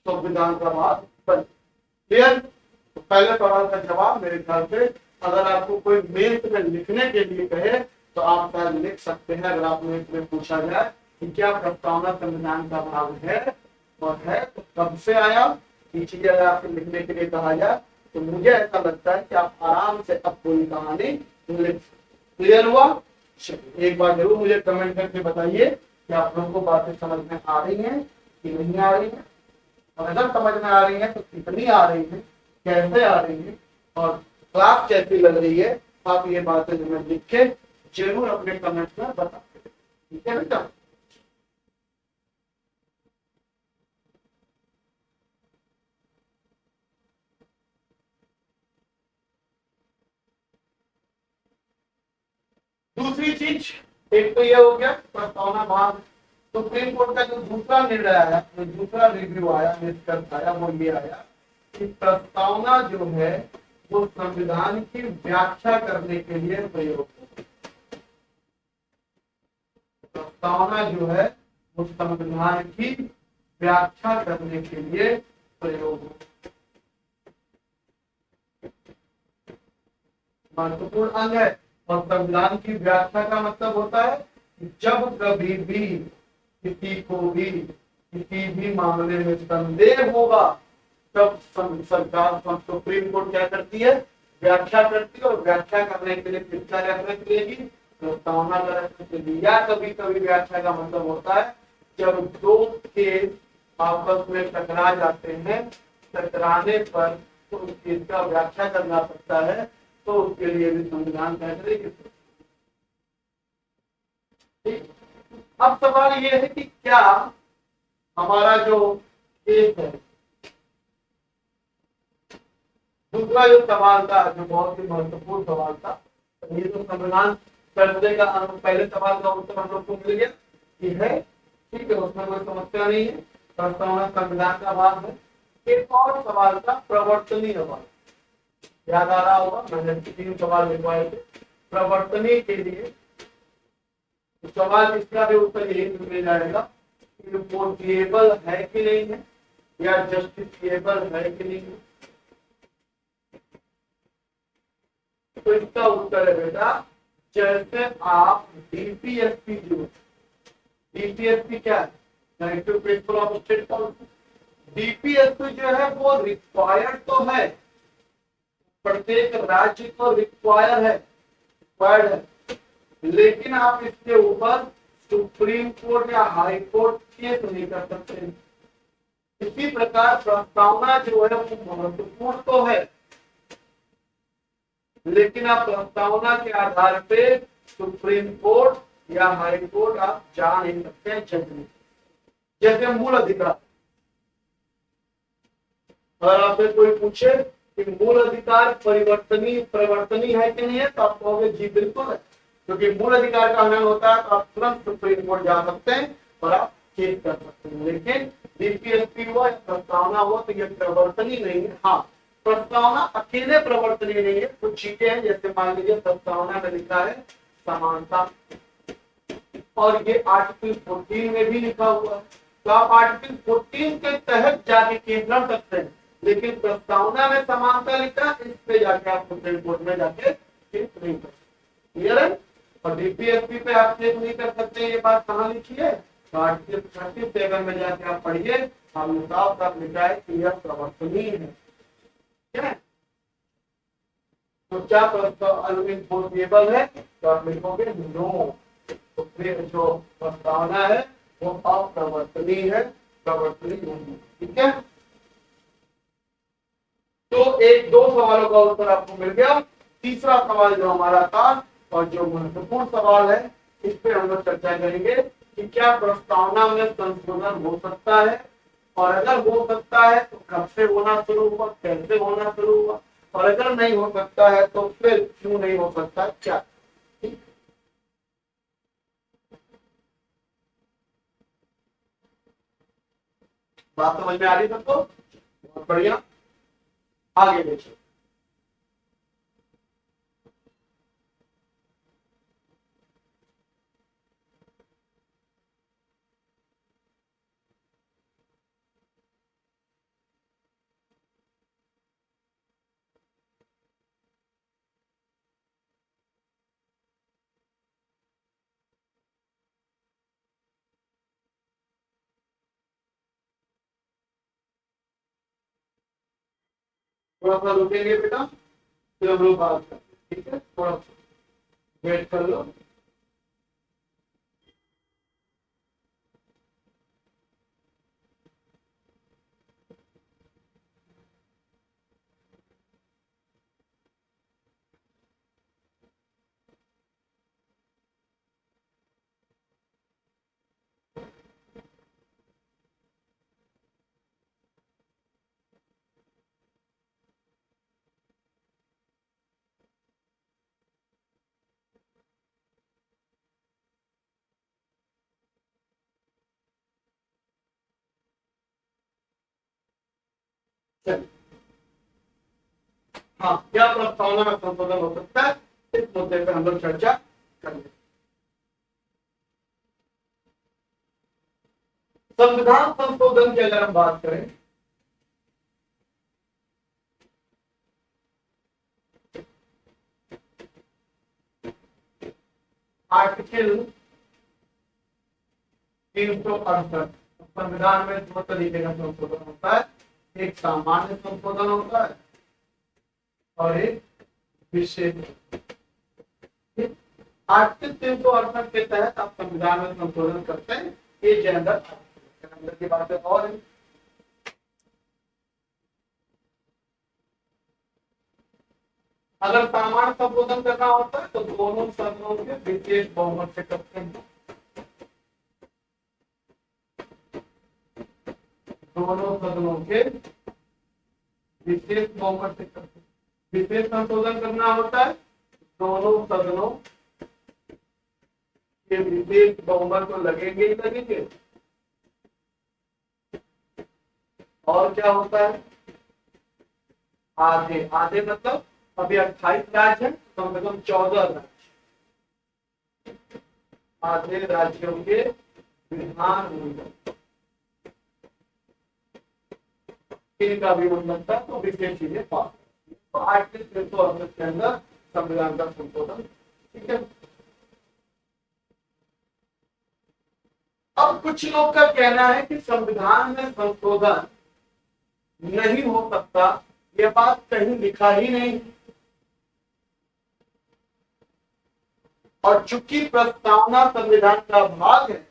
[SPEAKER 1] संविधान का भाग बन। क्लियर? तो पहले सवाल का जवाब मेरे ख्याल से अगर आपको कोई मेंस में लिखने के लिए कहे तो आप शायद लिख सकते हैं। अगर आप मेंस में पूछा जाए कि क्या प्रस्तावना संविधान का भाग है और है तो कब से आया, ये चीजें अगर आपसे लिखने के लिए कहा जाए तो मुझे ऐसा लगता है कि आप आराम से अब पूरी कहानी लिख। क्लियर हुआ? एक बार जरूर मुझे कमेंट करके बताइए कि आप लोगों को बातें समझ में आ रही हैं कि नहीं आ रही है, और अगर समझ में आ रही है तो कितनी आ रही है, कैसे आ रही है और क्लास कैसी लग रही है। आप ये बातें हमें लिख के जरूर अपने कमेंट में बता। ठीक है बेटा? दूसरी चीज, एक तो ये हो गया प्रस्तावना भाग। सुप्रीम कोर्ट का जो दूसरा निर्णय आया, जो दूसरा रिव्यू आया, निष्कर्ष आया, वो ये आया कि प्रस्तावना जो है वो संविधान की व्याख्या करने के लिए प्रयोग होती है। प्रस्तावना जो है वो संविधान की व्याख्या करने के लिए प्रयोग होती है। महत्वपूर्ण अंग है। और संविधान की व्याख्या का मतलब होता है कि जब कभी भी किसी को भी किसी भी मामले में संदेह होगा तब सरकार सुप्रीम कोर्ट क्या करती है? व्याख्या करती है। और व्याख्या करने के लिए किसका रेफरेंस लेगी? प्रस्तावना का रेफरेंस लेगी। या कभी कभी व्याख्या का मतलब होता है जब दो केस आपस में टकरा जाते हैं, टकराने पर तो उस केस का व्याख्या करना पड़ता है, तो उसके लिए भी संविधान तय करेगी। ठीक, अब सवाल ये है कि क्या हमारा जो केस है, दूसरा जो सवाल था जो बहुत ही महत्वपूर्ण सवाल था, ये तो संविधान फैसले का पहले सवाल का उत्तर हम लोग को मिल गया कि है, ठीक है, उसमें कोई समस्या नहीं है, प्रस्तावना संविधान का भाग है। एक और सवाल था प्रवर्तनीय भाग, याद आ रहा होगा मैंने 3 सवाल लिखवाए थे प्रवर्तनीय के लिए। तो सवाल इसका भी उत्तर यही मिल जाएगा कि रिपोर्टेबल है कि नहीं है या जस्टिफिएबल है कि नहीं है। तो इसका उत्तर है बेटा, जैसे आप डीपीएसपी जो, डीपीएसपी क्या है? Directive principle of state policy. DPSP जो है वो रिक्वायर्ड तो है, प्रत्येक राज्य को रिक्वायर्ड है, लेकिन आप इसके ऊपर सुप्रीम कोर्ट या हाई कोर्ट केस नहीं कर सकते। इसी प्रकार प्रस्तावना जो है वो महत्वपूर्ण तो है, लेकिन आप प्रस्तावना के आधार पे सुप्रीम कोर्ट या हाई कोर्ट आप जा नहीं सकते जज में। जैसे मूल अधिकार, अगर आपसे कोई पूछे कि मूल अधिकार परिवर्तनीय है कि नहीं है तो आप कहोगे जी बिल्कुल है, क्योंकि मूल अधिकार का हनन होता है तो आप तुरंत सुप्रीम कोर्ट जा सकते हैं और आप केस कर सकते हैं। लेकिन डीपीएसपी हुआ या प्रस्तावना हुआ तो ये प्रवर्तनीय नहीं है। हाँ, प्रस्तावना अकेले प्रवर्तनीय नहीं है, कुछ चीजें हैं, जैसे मान लीजिए प्रस्तावना में लिखा है समानता, और ये आर्टिकल 14 में भी लिखा हुआ है, तो आप आर्टिकल 14 के तहत जाके केस लड़ सकते हैं। लेकिन प्रस्तावना में समानता लिखा, इस पे जाके आप सुप्रीम कोर्ट में जाके केस नहीं कर सकते। क्लियर है? और डीपीएसपी पे आप केस नहीं कर सकते, ये बात कहाँ लिखी है? तो आर्टिकल 37 में जाके आप पढ़िए, हमने साफ साफ लिखा है कि यह प्रवर्तनीय है। क्या? तो क्या प्रस्ताव इन्फोर्सेबल है? तो आप लिखोगे नो, तो फिर जो प्रस्तावना है वो अप्रवर्तनीय है, प्रवर्तनीय नहीं। ठीक है? तो 1-2 सवालों का उत्तर आपको मिल गया। तीसरा सवाल जो हमारा था और जो महत्वपूर्ण सवाल है, इस पे हम लोग चर्चा करेंगे कि क्या प्रस्तावना में संशोधन हो सकता है और अगर हो सकता है तो कब से होना शुरू हुआ, कैसे होना शुरू हुआ, और अगर नहीं हो सकता है तो फिर क्यों नहीं हो सकता, क्या। ठीक? बात समझ में आ रही सबको? बहुत बढ़िया, आगे देखिए। थोड़ा सा रुकेंगे बेटा, फिर हम लोग बात करते हैं, ठीक है, थोड़ा सा वेट कर लो। चलिए, हाँ, क्या प्रस्तावना में संशोधन हो सकता है, इस मुद्दे पर हम लोग चर्चा करेंगे। संविधान संशोधन की अगर हम बात करें, आर्टिकल 368, संविधान में दो तरीके का संशोधन होता है, एक सामान्य संशोधन होता है और एक विशेष। आर्टिकल 368 के तहत आप संविधान में संशोधन करते हैं, ये जनरल अंदर की बातें और है। अगर सामान्य संशोधन करना होता है तो दोनों सदनों के विशेष बहुमत से करते हैं, दोनों सदनों के विशेष बहुमत से करते हैं। विशेष संशोधन करना होता है दोनों सदनों के विशेष बहुमत तो लगेंगे ही लगेंगे, और क्या होता है, आधे आधे मतलब अभी 28 राज्य है, कम से कम 14 राज्य, आधे राज्यों के विधानमंडल इनका भी मन बनता है तो विशेष चीजें पास। तो आर्टिकल 368 के अंदर संविधान का संशोधन, ठीक है। अब कुछ लोग का कहना है कि संविधान में संशोधन नहीं हो सकता, यह बात कहीं लिखा ही नहीं, और चूंकि प्रस्तावना संविधान का भाग है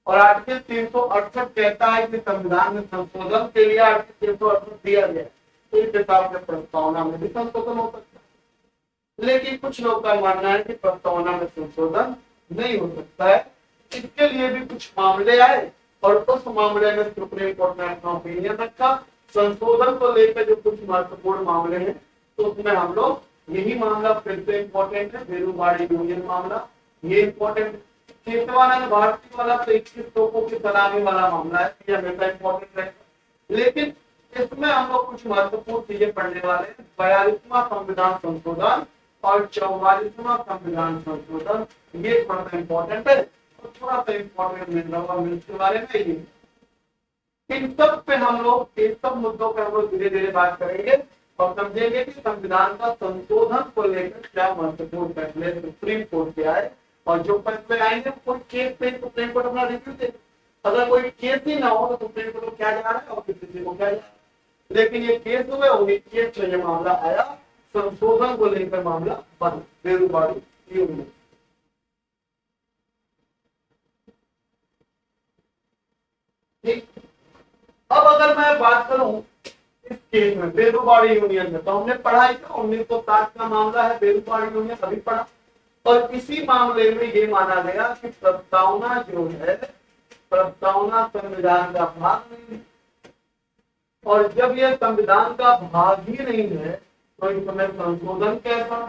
[SPEAKER 1] और आर्टिकल 368 कहता है कि संविधान में संशोधन के लिए आर्टिकल 368 दिया गया है, तो इस हिसाब से प्रस्तावना में भी संशोधन हो सकता है। लेकिन कुछ लोग का मानना है कि प्रस्तावना में संशोधन नहीं हो सकता है, इसके लिए भी कुछ मामले आए और उस मामले में सुप्रीम कोर्ट ने अपना ओपिनियन रखा। संशोधन को लेकर जो कुछ महत्वपूर्ण मामले हैं तो उसमें हम लोग यही मामला फिर से इम्पोर्टेंट है, बेरूबाड़ी यूनियन मामला, ये इम्पोर्टेंट। केशवानंद भारती वाला तो 21 तोपों की सलामी वाला मामला है, ये हमेशा इम्पोर्टेंट रहेगा। लेकिन इसमें हम लोग कुछ महत्वपूर्ण चीजें पढ़ने वाले हैं, 42वां संविधान संशोधन और 44वां संविधान संशोधन, ये थोड़ा सा इम्पोर्टेंट है और थोड़ा सा इम्पोर्टेंट मिल रहा के बारे में ये। इन सब पे हम लोग, इन सब मुद्दों पे हम लोग धीरे धीरे बात करेंगे और समझेंगे कि संविधान का संशोधन को लेकर क्या महत्वपूर्ण फैसले सुप्रीम कोर्ट के आए, और जो फैसले आएंगे कोई केस पे सुप्रीम कोर्ट अपना रिव्यू दे। अगर कोई केस ही ना हो तो सुप्रीम कोर्ट को क्या जा रहा है और किसी को क्या जा रहा है, लेकिन ये केस हुए होंगे, केस में ये मामला आया, संशोधन को लेकर मामला बंद, बेरूबाड़ी यूनियन। ठीक, अब अगर मैं बात करूं इस केस में बेरूबाड़ी यूनियन में, तो हमने पढ़ा है 1960 का मामला है बेरूबाड़ी यूनियन, अभी पढ़ा, और इसी मामले में ये माना गया कि प्रस्तावना जो है, प्रस्तावना संविधान का भाग नहीं है, और जब यह संविधान का भाग ही नहीं है तो इसमें संशोधन कैसा?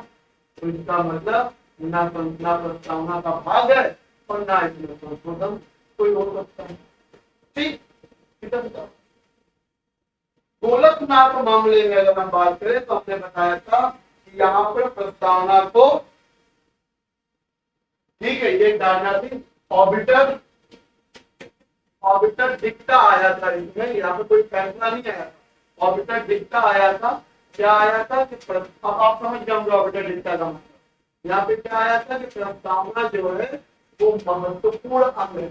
[SPEAKER 1] तो इसका मतलब ना प्रस्तावना का भाग है और ना इसमें संशोधन कोई हो सकता है। ठीक, गोलकनाथ मामले में अगर हम बात करें तो हमने बताया था कि यहाँ पर प्रस्तावना को, ठीक है, ये डालना थी ऑर्बिटर, ऑर्बिटर दिखता आया था इसमें, यहाँ पे कोई फैसला नहीं आया, ऑर्बिटर दिखता आया था। क्या आया था कि अब आप समझ गए ऑर्बिटर दिखता का मतलब, यहाँ पे क्या आया था कि प्रस्तावना जो है वो महत्वपूर्ण अंग है,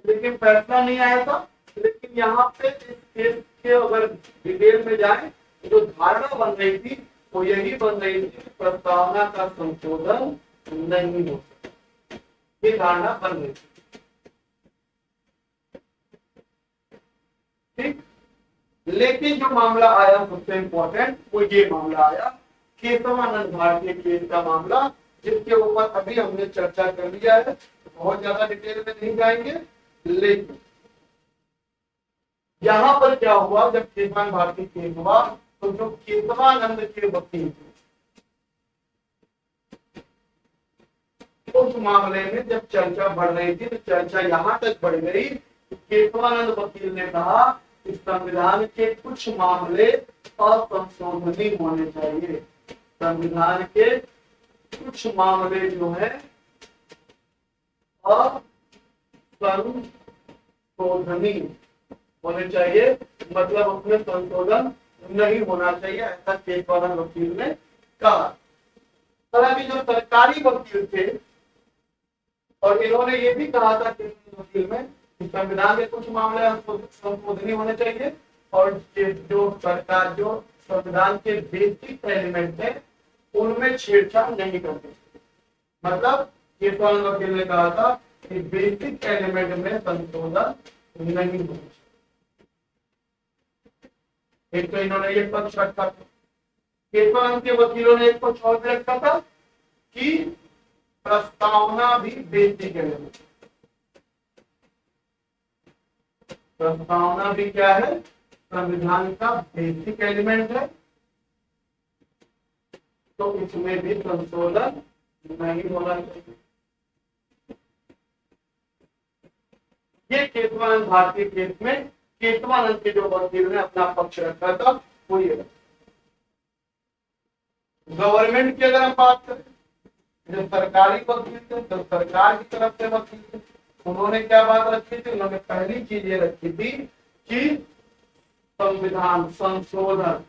[SPEAKER 1] लेकिन फैसला नहीं आया था। लेकिन यहाँ पे इस केस के अगर डिटेल में जाए तो जो धारणा बन रही थी वो यही बन रही थी कि प्रस्तावना का संशोधन नहीं हो सकता, ये धारणा बन रही थी। ठीक, लेकिन जो मामला आया सबसे इंपॉर्टेंट वो ये मामला आया केशवानंद भारती केस का मामला, जिसके ऊपर अभी हमने चर्चा कर लिया है, बहुत ज्यादा डिटेल में नहीं जाएंगे। लेकिन यहां पर क्या हुआ, जब केशवानंद भारती केस हुआ तो जो केशवानंद के वकील थे उस मामले में जब चर्चा बढ़ रही थी तो चर्चा यहां तक बढ़ गई कि केशवानंद वकील ने कहा कि संविधान के कुछ मामले असंशोधनीय होने चाहिए, संविधान के कुछ मामले जो है असंशोधनीय होने चाहिए, मतलब उसमें संशोधन नहीं होना चाहिए, ऐसा केशवानंद वकील ने कहा। हालांकि जो सरकारी वकील थे और इन्होंने ये भी कहा था कि वकील में संविधान के कुछ मामले संशोधनीय होने चाहिए और जो सरकार जो संविधान के बेसिक एलिमेंट है उनमें छेड़छाड़ नहीं करते, मतलब केशवानंद वकील ने कहा था कि बेसिक एलिमेंट में संशोधन नहीं होना चाहिए। एक तो इन्होंने ये पक्ष रखा था, केशवानंद के वकीलों ने एक पक्ष और रखा था कि प्रस्तावना भी बेसिक एलिमेंट, प्रस्तावना भी क्या है, संविधान का बेसिक एलिमेंट है, तो इसमें भी संशोधन नहीं होना चाहिए। ये केशवानंद भारती केस में केशवानंद के जो वकील ने अपना पक्ष रखा था वो ये। गवर्नमेंट की अगर हम बात करें, जो सरकारी वकील थे, जो सरकार की तरफ से वकील थे, उन्होंने क्या बात रखी थी, उन्होंने पहली चीज ये रखी थी कि संविधान संशोधन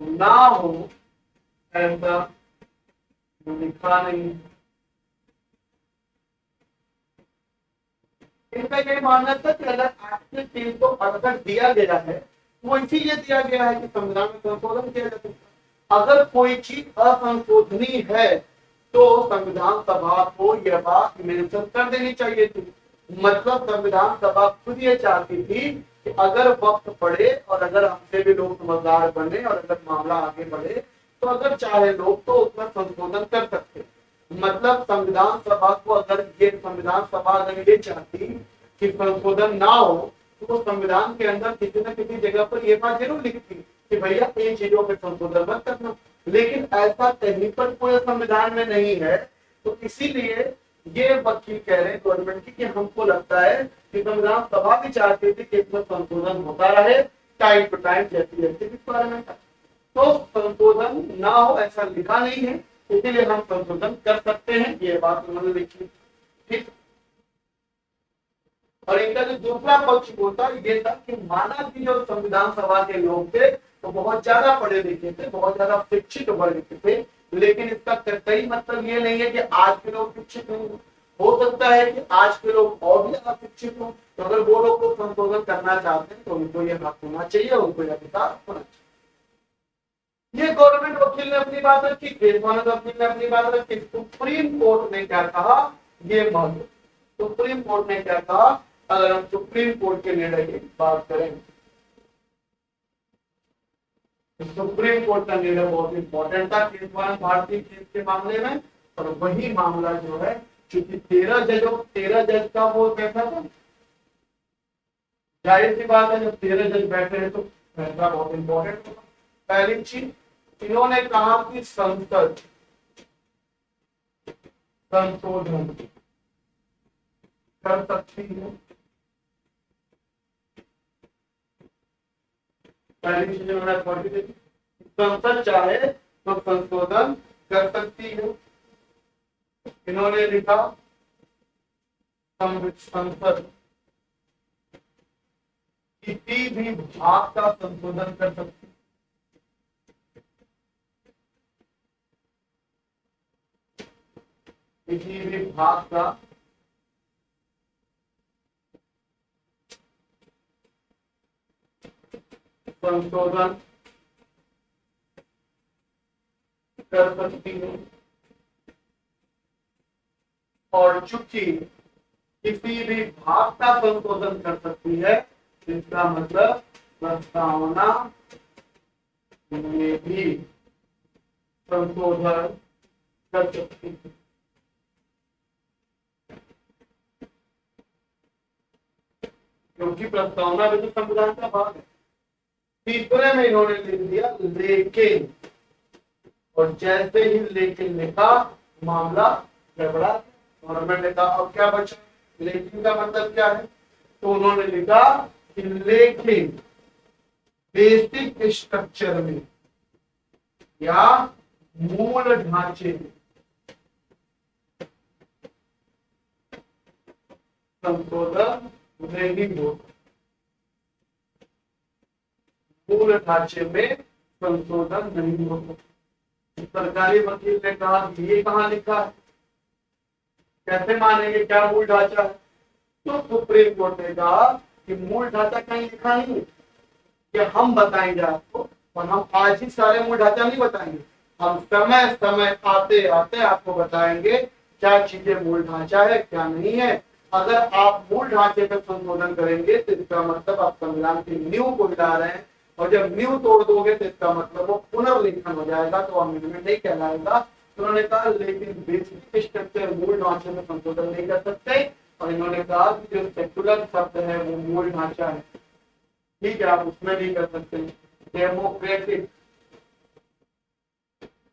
[SPEAKER 1] ना हो ऐसा लिखा नहीं। इनका ये मानना था कि अगर एक्ट 368 दिया गया है वो इसीलिए दिया गया है कि संविधान में संशोधन किया जा सकता। अगर कोई चीज असंशोधनीय है तो संविधान सभा को यह बात मेंशन कर देनी चाहिए थी, मतलब संविधान सभा खुद ये चाहती थी कि अगर वक्त पड़े और अगर हमसे भी लोग समझदार बने और अगर मामला आगे बढ़े तो अगर चाहे लोग तो उसमें संशोधन कर सकते। मतलब संविधान सभा को अगर ये संविधान सभा अगर ये चाहती कि संशोधन ना हो तो संविधान के अंदर किसी न किसी जगह पर ये बात जरूर लिखती कि भैया इन चीजों पे संशोधन मत करना, लेकिन ऐसा कहीं पर पूरे संविधान में नहीं है। तो इसीलिए ये वकील कह रहे हैं गवर्नमेंट की कि हमको लगता है कि संविधान सभा भी चाहती थी कि इसमें संशोधन होता रहे टाइम टू टाइम जैसी जैसी रिक्वायरमेंट है, तो संशोधन ना हो ऐसा लिखा नहीं है, इसीलिए हम संशोधन कर सकते हैं, ये बात उन्होंने लिखी। ठीक, और इनका जो दूसरा पक्ष बोलता ये था कि माना कि जो संविधान सभा के लोग थे तो बहुत ज्यादा पढ़े लिखे थे, बहुत ज्यादा शिक्षित वर्ग के थे, लेकिन इसका कतई मतलब ये नहीं है कि आज के लोग शिक्षित नहीं हो सकता है कि आज के लोग और भी ज्यादा शिक्षित हो, तो अगर वो लोग को संशोधन करना चाहते हैं तो उनको ये हक होना चाहिए, उनको यह अधिकार होना चाहिए। ये गवर्नमेंट वकील ने अपनी बात रखी, केशवानंद वकील ने अपनी बात रखी, सुप्रीम कोर्ट ने क्या कहा ये महत्व, सुप्रीम कोर्ट ने क्या कहा, अगर हम सुप्रीम कोर्ट के निर्णय की बात करें, सुप्रीम कोर्ट का निर्णय बहुत इंपॉर्टेंट था केशवानंद भारती केस के मामले में, और वही मामला जो है क्योंकि 13 जज का वो कैसा था, जाहिर सी बात है जब 13 जज बैठे हैं तो फैसला बहुत इंपॉर्टेंट होगा। पहली चीज इन्होंने कहा कि संसद संशोधन कर सकती है। पहली चीज उन्होंने अथॉरिटी दी, संसद चाहे तो संशोधन कर सकती है। इन्होंने लिखा संसद किसी भी भाग का संशोधन कर सकती है। किसी भी भाग का संशोधन कर सकती है। और चूंकि किसी भी भाग का संशोधन कर सकती है, इसका मतलब प्रस्तावना में भी संशोधन कर सकती है। क्योंकि प्रस्तावना भी तो संविधान का भाग है। तीसरे में इन्होंने लिख दिया लेकिन, और जैसे ही लेकिन लिखा मामला गड़बड़ा। गवर्नमेंट ने कहा अब क्या बचा, लेकिन का मतलब क्या है, तो उन्होंने लिखा कि लेकिन बेसिक स्ट्रक्चर में या मूल ढांचे में संशोधन नहीं होता। मूल ढांचे में संशोधन नहीं होता। सरकारी वकील ने कहा ये कहाँ लिखा है, कैसे मानेंगे, क्या मूल ढांचा है। तो सुप्रीम कोर्ट ने कहा कि मूल ढांचा कहीं लिखा नहीं है, कि हम बताएंगे आपको, और हम आज ही सारे मूल ढांचा नहीं बताएंगे, हम समय समय आते आते आपको बताएंगे क्या चीजें मूल ढांचा है क्या नहीं है। अगर आप मूल ढांचे पर संशोधन करेंगे तो इसका मतलब आप संविधान की नींव को हिला रहे हैं, और जब नींव तोड़ दोगे तो इसका मतलब वो पुनर्लेखन हो जाएगा, तो अमेंडमेंट नहीं कहलाएगा। तो उन्होंने कहा लेकिन बेसिक स्ट्रक्चर मूल ढांचे में संशोधन नहीं कर सकते, और इन्होंने कहा कि जो सेक्युलर शब्द है वो मूल ढांचा है, ठीक है, आप उसमें नहीं कर सकते। डेमोक्रेटिक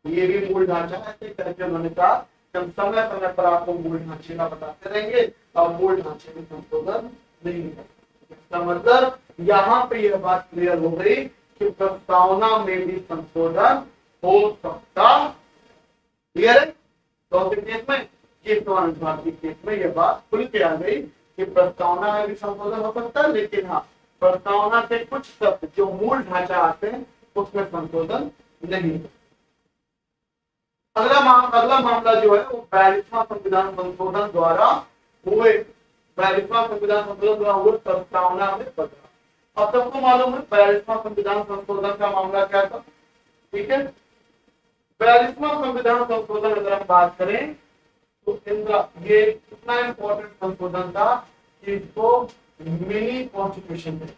[SPEAKER 1] ये भी मूल ढांचा है, ऐसे करके उन्होंने कहा हम समय समय पर आपको मूल ढांचे का बताते रहेंगे और मूल ढांचे में संशोधन नहीं करेंगे। इसका मतलब यहाँ पे यह बात क्लियर हो गई कि प्रस्तावना में भी संशोधन हो सकता। क्लियर है। तो केस में केस में यह बात खुल के आ गई कि प्रस्तावना में भी संशोधन हो सकता है, लेकिन हाँ प्रस्तावना के कुछ शब्द जो मूल ढांचा आते हैं उसमें संशोधन नहीं। अगला मामला जो है वो 42वां संविधान संशोधन द्वारा हुए, 42वां संविधान संशोधन द्वारा हुए प्रस्तावना में बदलाव। अब सबको मालूम है 42वां संविधान संशोधन का मामला क्या था, ठीक है। 42वां संविधान संशोधन अगर हम बात करें तो इनका ये कितना इंपॉर्टेंट संशोधन था कि इसको मिनी कॉन्स्टिट्यूशन थे।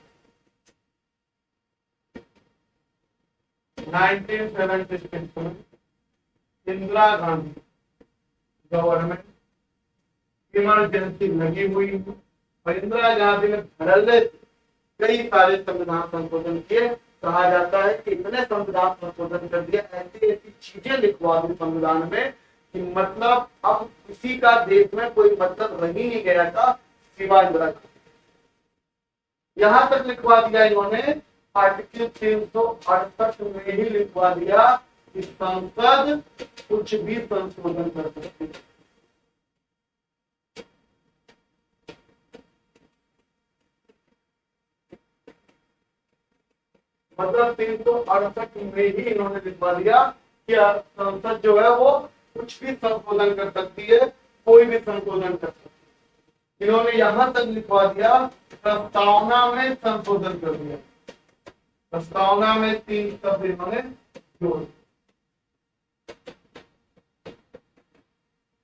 [SPEAKER 1] 1976 में इंदिरा गांधी गवर्नमेंट इमरजेंसी लगी हुई है, और इंदिरा गांधी ने धड़ल्ले कई सारे संविधान संशोधन किए। कहा जाता है कि इतने संविधान संशोधन कर दिया, ऐसी ऐसी चीजें लिखवा दी संविधान में कि मतलब अब किसी का देश में कोई मतलब रह ही नहीं गया था सिवाय इंदिरा गांधी। यहां तक लिखवा दिया इन्होंने आर्टिकल 368 में ही लिखवा दिया कि संसद कुछ भी संशोधन कर सकती है। मतलब 368 में ही इन्होंने लिखवा दिया कि संसद जो है वो कुछ भी संशोधन कर सकती है, कोई भी संशोधन कर सकती है। इन्होंने यहां तक लिखवा दिया प्रस्तावना में संशोधन कर दिया। प्रस्तावना में 3 शब्द इन्होंने जोड़,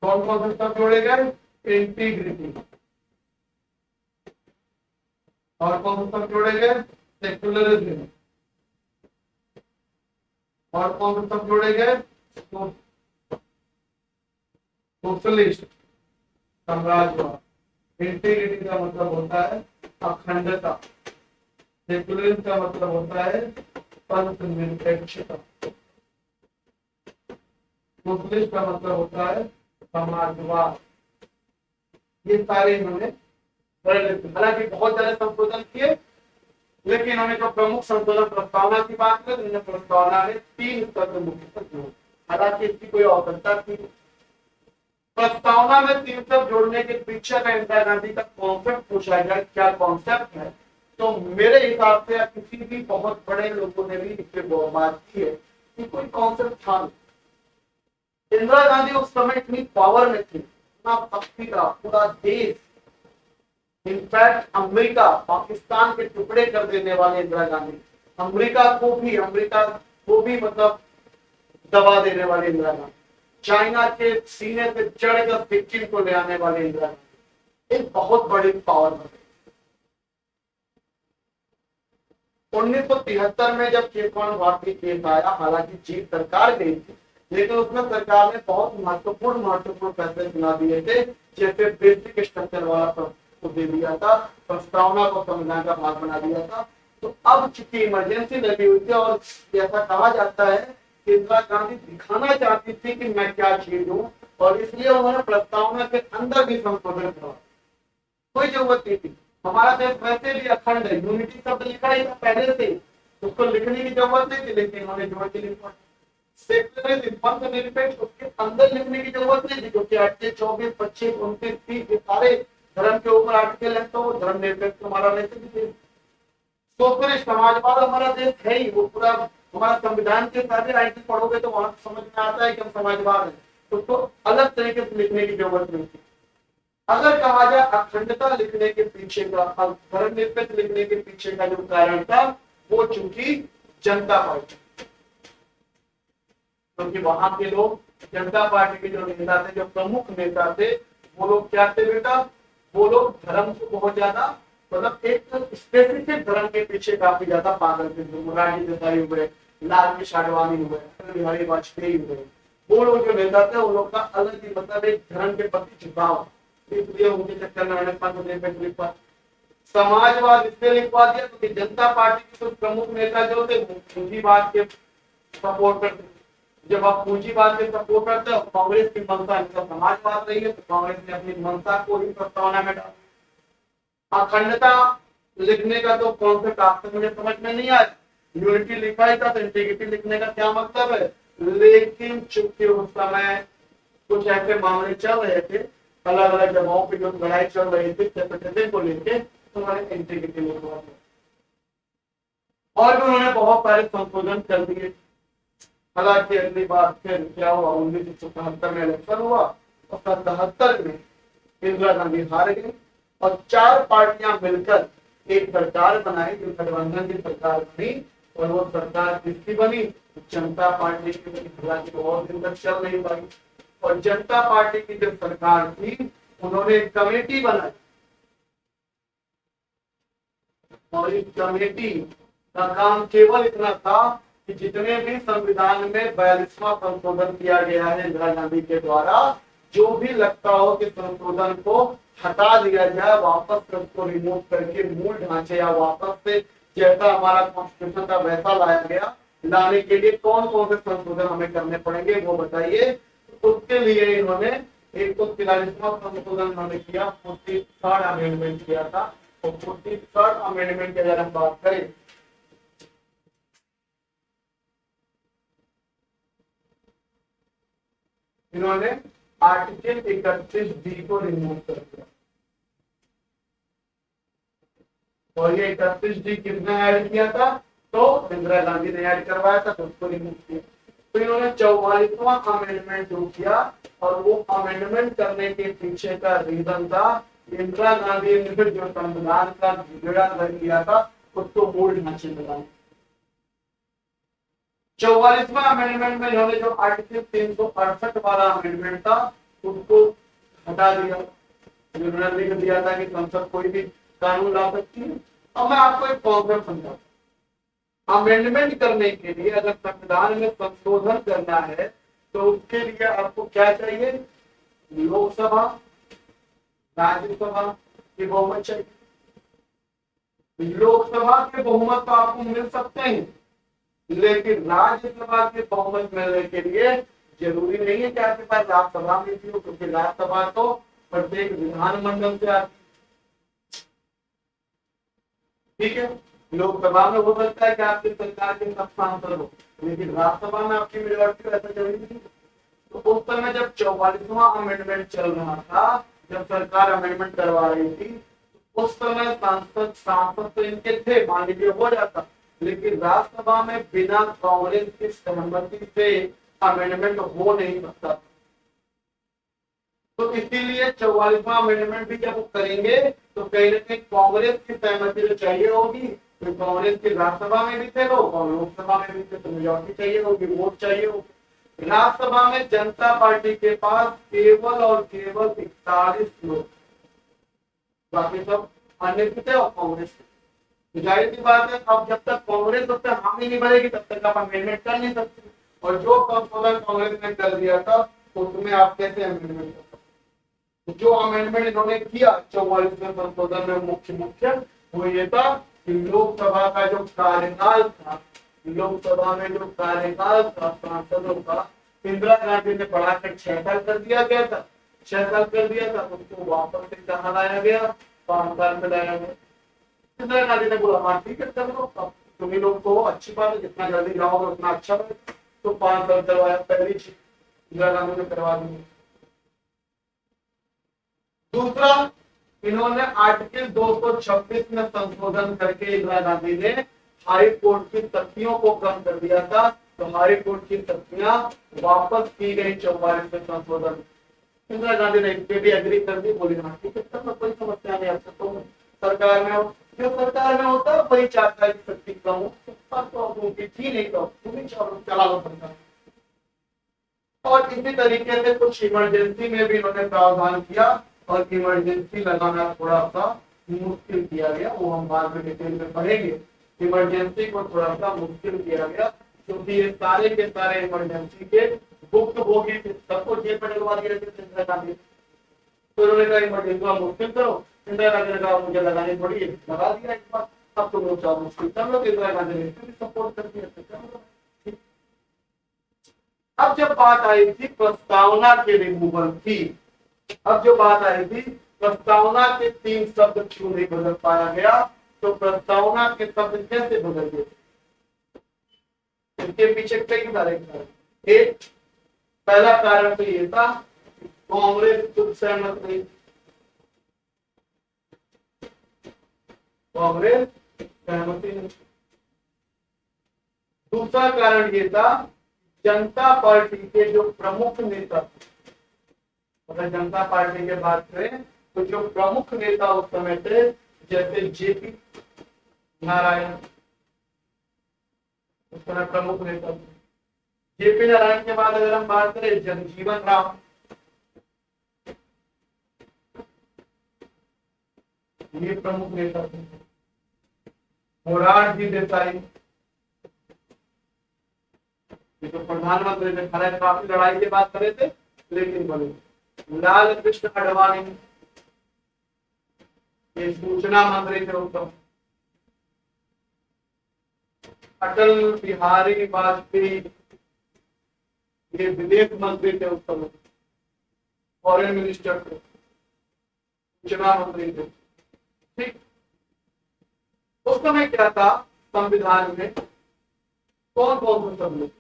[SPEAKER 1] कौन कौन से शब्द जोड़े गए, इंटीग्रिटी, और कौन से शब्द जोड़े गए, सेक्युलरिज्म, और कौन से शब्द जोड़े गए, सोशलिस्ट, साम्राज्यवाद। इंटीग्रिटी का मतलब होता है अखंडता। सेक्युलरिज्म का मतलब होता है पंथ निरपेक्षता। सोशलिस्ट का मतलब होता है समाजवाद। ये सारे इन्होंने, हालांकि बहुत ज्यादा संशोधन किए, लेकिन इन्होंने जो प्रमुख संशोधन प्रस्तावना की बात करें तो इन्होंने प्रस्तावना में 3 स्तर मुख्य जोड़े। हालांकि इसकी कोई आवश्यकता थी, प्रस्तावना में 3 शब्द जोड़ने के पीछे का इंदिरा गांधी का कॉन्सेप्ट पूछा जाए क्या कॉन्सेप्ट है, तो मेरे हिसाब से किसी भी बहुत बड़े लोगों ने भी इससे बात की है कि कोई कॉन्सेप्ट था। इंदिरा गांधी उस समय इतनी पावर में थी, इतना शक्ति का पूरा देश, इनफैक्ट अमेरिका पाकिस्तान के टुकड़े कर देने वाले इंदिरा गांधी, अमेरिका को भी मतलब दबा देने वाले इंदिरा गांधी, चाइना के सीने से चढ़कर सिक्किम को ले आने वाले इंदिरा गांधी, एक बहुत बड़ी पावर बने। 1973 में जब चेतवन भारती केस आया, हालांकि जीत सरकार गई थी, लेकिन उसमें सरकार ने बहुत महत्वपूर्ण फैसले सुना दिए थे, जैसे बेसिक स्ट्रक्चर वाला को दे दिया था, प्रस्तावना को संविधान का भाग बना दिया था। तो अब चूंकि इमरजेंसी लगी हुई थी और ऐसा कहा जाता है कि इंदिरा गांधी दिखाना चाहती थी कि मैं क्या चीज हूँ, और इसलिए उन्होंने प्रस्तावना के अंदर भी संशोधन करा। कोई जरूरत नहीं थी, हमारा देश वैसे भी अखंड है, यूनिटी शब्द लिखा ही था पहले से, उसको लिखने की जरूरत नहीं थी, लेकिन उन्होंने जोड़ के लिखा। सेक्युलरिज्म पंथ निरपेक्ष, उसके अंदर लिखने की जरूरत नहीं थी, क्योंकि आर्टिकल 24, 25, 29, 30 सारे धर्म के ऊपर आर्टिकल है, तो धर्म निरपेक्ष हमारा वैसे भी थे। सोशलिस्ट समाजवाद हमारा देश है ही, वो पूरा हमारा संविधान के सारे आर्टिकल पढ़ोगे तो वहां समझ में आता है कि हम समाजवाद है, उसको अलग तरीके से लिखने की जरूरत नहीं थी। अगर कहा जाए अखंडता लिखने के पीछे का, धर्मनिरपेक्ष लिखने के पीछे का जो कारण था, वो चूंकि जनता पार्टी, क्योंकि वहां के लोग जनता पार्टी के जो नेता थे, जो प्रमुख नेता थे, वो लोग क्या थे बेटा, वो लोग धर्म को बहुत ज्यादा, मतलब एक स्पेसिफिक धर्म के पीछे काफी ज्यादा पागल थे। मोरारजी देसाई हुए, लाल कृष्ण आडवाणी हुए, अटल बिहारी वाजपेयी हुए, वो लोग जो नेता थे, उन लोग का अलग ही मतलब एक धर्म के प्रति झुकाव, इसलिए उनके चक्कर में मैंने पंथ निरपेक्ष लिखवा। समाजवाद इसलिए लिखवा दिया क्योंकि जनता पार्टी के कुछ प्रमुख नेता जो थे वो पूंजीवाद के सपोर्ट करते। जब आप पूंजीवाद के सपोर्ट करते हो, कांग्रेस की मंशा इनका समाजवाद रही है, तो कांग्रेस ने अपनी मंशा को ही प्रस्तावना में डाला। अखंडता लिखने का तो कॉन्सेप्ट आपसे मुझे समझ में नहीं आया, यूनिटी लिखा ही था, तो इंटीग्रिटी लिखने का क्या मतलब है, लेकिन चूंकि उस समय कुछ ऐसे मामले चल रहे थे, अलग अलग जगहों पे जो लड़ाई चल रही थी सेपरेटिज्म को लेके, तो उन्होंने इंटीग्रिटी लिखवा दिया। और भी उन्होंने बहुत सारे संशोधन कर दिए। हालांकि अगली बार फिर क्या हुआ, 1977 में इलेक्शन हुआ और 77 में इंदिरा गांधी हार गई और 4 पार्टियां मिलकर एक सरकार बनाई, जो गठबंधन की सरकार बनी, और वो सरकार किसकी बनी, जनता पार्टी की बनी। हालांकि बहुत दिन तक चल नहीं पाई, और जनता पार्टी की जो सरकार थी, उन्होंने एक कमेटी बनाई, और इस कमेटी का काम केवल इतना था कि जितने भी संविधान में 42वां संशोधन किया गया है इंदिरा गांधी के द्वारा, जो भी लगता हो कि संशोधन को हटा दिया जाए, वापस उसको रिमूव करके मूल ढांचे या वापस से जैसा हमारा कॉन्स्टिट्यूशन था वैसा लाया गया, लाने के लिए कौन कौन से संशोधन हमें करने पड़ेंगे वो बताइए। उसके लिए इन्होंने 143वां संशोधन इन्होंने किया, 43rd अमेंडमेंट किया था। और 43rd अमेंडमेंट की अगर हम बात करें, इन्होंने आर्टिकल 31D को रिमूव कर दिया, और ये 31D किसने ऐड किया था, तो इंदिरा गांधी ने ऐड करवाया था, तो उसको रिमूव किया। तो इन्होंने 44वां अमेंडमेंट जो किया, और वो अमेंडमेंट करने के पीछे का रीजन था, इंदिरा गांधी ने फिर जो संविधान का बिगड़ा कर किया था, उसको मूल ढांचे में लाया। 44वां अमेंडमेंट में इन्होंने जो आर्टिकल 368 वाला अमेंडमेंट था, उसको हटा दिया। इन्होंने लिख दिया था कि संसद कोई भी कानून ला सकती है। अब मैं आपको एक कॉन्सेप्ट समझाता हूं। अमेंडमेंट करने के लिए, अगर संविधान में संशोधन करना है, तो उसके लिए आपको क्या चाहिए, लोकसभा राज्यसभा के बहुमत चाहिए, लोकसभा के बहुमत तो आपको मिल सकते हैं, लेकिन राज्यसभा के बहुमत मिलने के लिए जरूरी नहीं है कि आपके पास राज्यसभा में भी हो, क्योंकि राज्यसभा तो प्रत्येक विधानमंडल से आती है। ठीक है, लोकसभा में हो सकता है कि आपकी सरकार के सब सांसद हो, लेकिन राज्यसभा में आपकी मेजोरिटी ऐसा जरूरी नहीं। तो उस समय जब 44वां अमेंडमेंट चल रहा था, जब सरकार अमेंडमेंट करवा रही थी, उस समय सांसद सांसद तो इनके थे, मान लीजिए हो जाता, लेकिन राज्यसभा में बिना कांग्रेस की सहमति से अमेंडमेंट हो नहीं सकता। तो इसीलिए 44वां अमेंडमेंट भी जब वो करेंगे तो कहीं ना कहीं कांग्रेस की सहमति तो चाहिए होगी, तो कांग्रेस की राज्यसभा में भी थे लोग और लोकसभा में भी थे, तो मेजोरिटी चाहिए होगी, वोट चाहिए होगी। राज्यसभा में जनता पार्टी के पास केवल और केवल 41 लोग, बाकी सब अन्य थे और कांग्रेस थे। जाहिर सी बात है, अब जब तक कांग्रेस तब तक हामी नहीं भरेगी तब तक आप अमेंडमेंट कर नहीं सकते, और जो संशोधन कांग्रेस ने कर दिया था उसमें आप कैसे अमेंडमेंट कर सकते। जो अमेंडमेंट इन्होंने किया 44वें संशोधन में मुख्य वो ये था कि लोकसभा का जो कार्यकाल था, लोकसभा में जो कार्यकाल था सांसदों का, इंदिरा गांधी ने बढ़ाकर 6 साल कर दिया गया था, 6 साल कर दिया था, उसको वापस से कहा लाया गया, 5 साल में लाया गया। इंदिरा गांधी ने बोला हाँ ठीक है कर लो, तुम्हें लोग को अच्छी बात है, जितना जल्दी जाओगे उतना अच्छा है, तो 5 साल करवाया, पहली चीज इंदिरा गांधी ने करवा दी। दूसरा, इन्होंने आर्टिकल 226 में संशोधन करके इंदिरा गांधी ने हाई कोर्ट की शक्तियों को कम कर दिया था, तो हाई कोर्ट की शक्तियां वापस की गई 44वें संशोधन। इंदिरा गांधी ने इस पे भी एग्री कर दी, बोली हाँ ठीक है सर, कोई समस्या नहीं, अब तो सरकार में जो सरकार में होता है वही चाहता है कि शक्ति कम हो, तो थी नहीं तो तुम्हें चला लो सरकार। और इसी तरीके से कुछ इमरजेंसी में भी इन्होंने प्रावधान किया, और इमरजेंसी लगाना थोड़ा सा मुश्किल किया गया, वो हम बाद में डिटेल में पढ़ेंगे। इमरजेंसी को थोड़ा सा मुश्किल किया गया, क्योंकि ये सारे के सारे इमरजेंसी के भुक्तभोगी सबको जेल में डलवा दिया इंदिरा गांधी। तो उन्होंने कहा इमरजेंसी का मुश्किल करो, इंदिरा गांधी ने कहा मुझे लगानी पड़ी, लगा दिया एक बार, अब तुम लोग मुश्किल कर लो, इंदिरा गांधी ने इसको भी सपोर्ट कर दिया। अब जब बात आई थी प्रस्तावना के रिमूवल की, अब जो बात आई थी प्रस्तावना के 3 शब्द क्यों नहीं बदल पाया गया, तो प्रस्तावना के शब्द कैसे बदल गए, इसके पीछे कई सारे कारण। एक पहला कारण तो ये था कांग्रेस खुद सहमत नहीं, कांग्रेस सहमति नहीं। दूसरा कारण ये था जनता पार्टी के जो प्रमुख नेता, अगर जनता पार्टी की बात करें तो जो प्रमुख नेता उस समय थे, जैसे जेपी नारायण, उस समय प्रमुख नेता थे। जेपी नारायण के बाद अगर हम बात करें जगजीवन राम, ये प्रमुख नेता थे। मोरारजी देसाई, ये तो प्रधानमंत्री थे, खैर काफी लड़ाई के बाद करे थे लेकिन बने। लाल कृष्ण आडवाणी, ये सूचना मंत्री थे उस समय। अटल बिहारी वाजपेयी, ये विदेश मंत्री थे उस समय, फॉरेन मिनिस्टर थे, सूचना मंत्री थे। ठीक, उस समय क्या था संविधान में कौन कौन से शब्द,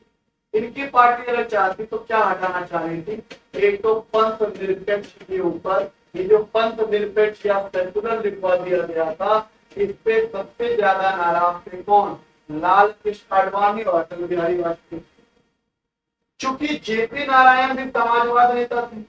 [SPEAKER 1] इनकी पार्टी अगर चाहती तो क्या हटाना चाह रही थी, एक तो पंथ निरपेक्ष के ऊपर, ये जो पंथ निरपेक्ष या सेकुलर लिखवा दिया गया था, इस पे सबसे ज्यादा नाराज थे कौन, लाल कृष्ण आडवाणी और अटल बिहारी वाजपेयी। चूंकि जेपी नारायण भी समाजवाद नेता थे,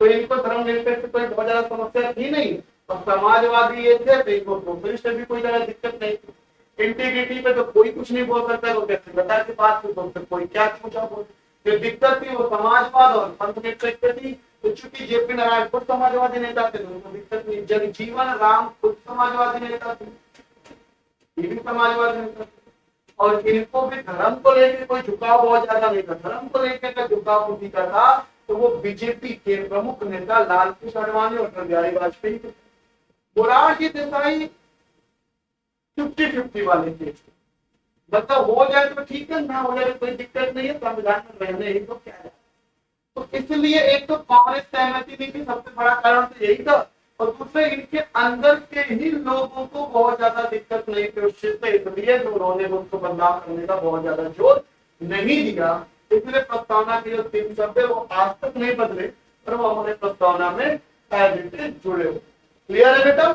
[SPEAKER 1] तो इनको धर्मनिरपेक्ष कोई बहुत ज्यादा समस्या थी नहीं, और समाजवादी ये थे तो इनको सोशलिस्ट भी कोई ज्यादा दिक्कत नहीं थी। इंटीग्रिटी पे तो कोई कुछ नहीं बोल सकता, वो व्यक्तिगतता की बात तो कोई क्या पूछा बोल, जो दिक्कत थी वो समाजवाद और पंथ निरपेक्ष थी। तो चूंकि जेपी नारायण खुद समाजवादी नेता थे तो उनको दिक्कत नहीं। जगजीवन राम खुद समाजवादी नेता थे, ये भी समाजवादी नेता थे, और इनको भी धर्म को लेकर कोई झुकाव बहुत ज्यादा नहीं था। धर्म को लेकर का झुकाव उसी का था तो वो बीजेपी के प्रमुख नेता लालकृष्ण आडवाणी और अटल बिहारी वाजपेयी थे। मोरारजी देसाई 50-50 वाले केस, मतलब हो जाए तो ठीक है, ना हो जाए तो कोई दिक्कत नहीं है, संविधान में रहने ही तो क्या है। तो इसलिए एक तो कांग्रेस सहमति नहीं थी, सबसे बड़ा कारण तो यही था, और दूसरे इनके अंदर के ही लोगों को बहुत ज्यादा दिक्कत नहीं थी उस चीज से, इसलिए उन्होंने उसको बदलाव करने का बहुत ज्यादा जोर नहीं दिया। इसलिए प्रस्तावना के जो 3 शब्द है वो आज तक नहीं बदले, और वो हमारे प्रस्तावना में एज इट इज जुड़े हुए। क्लियर है बेटा,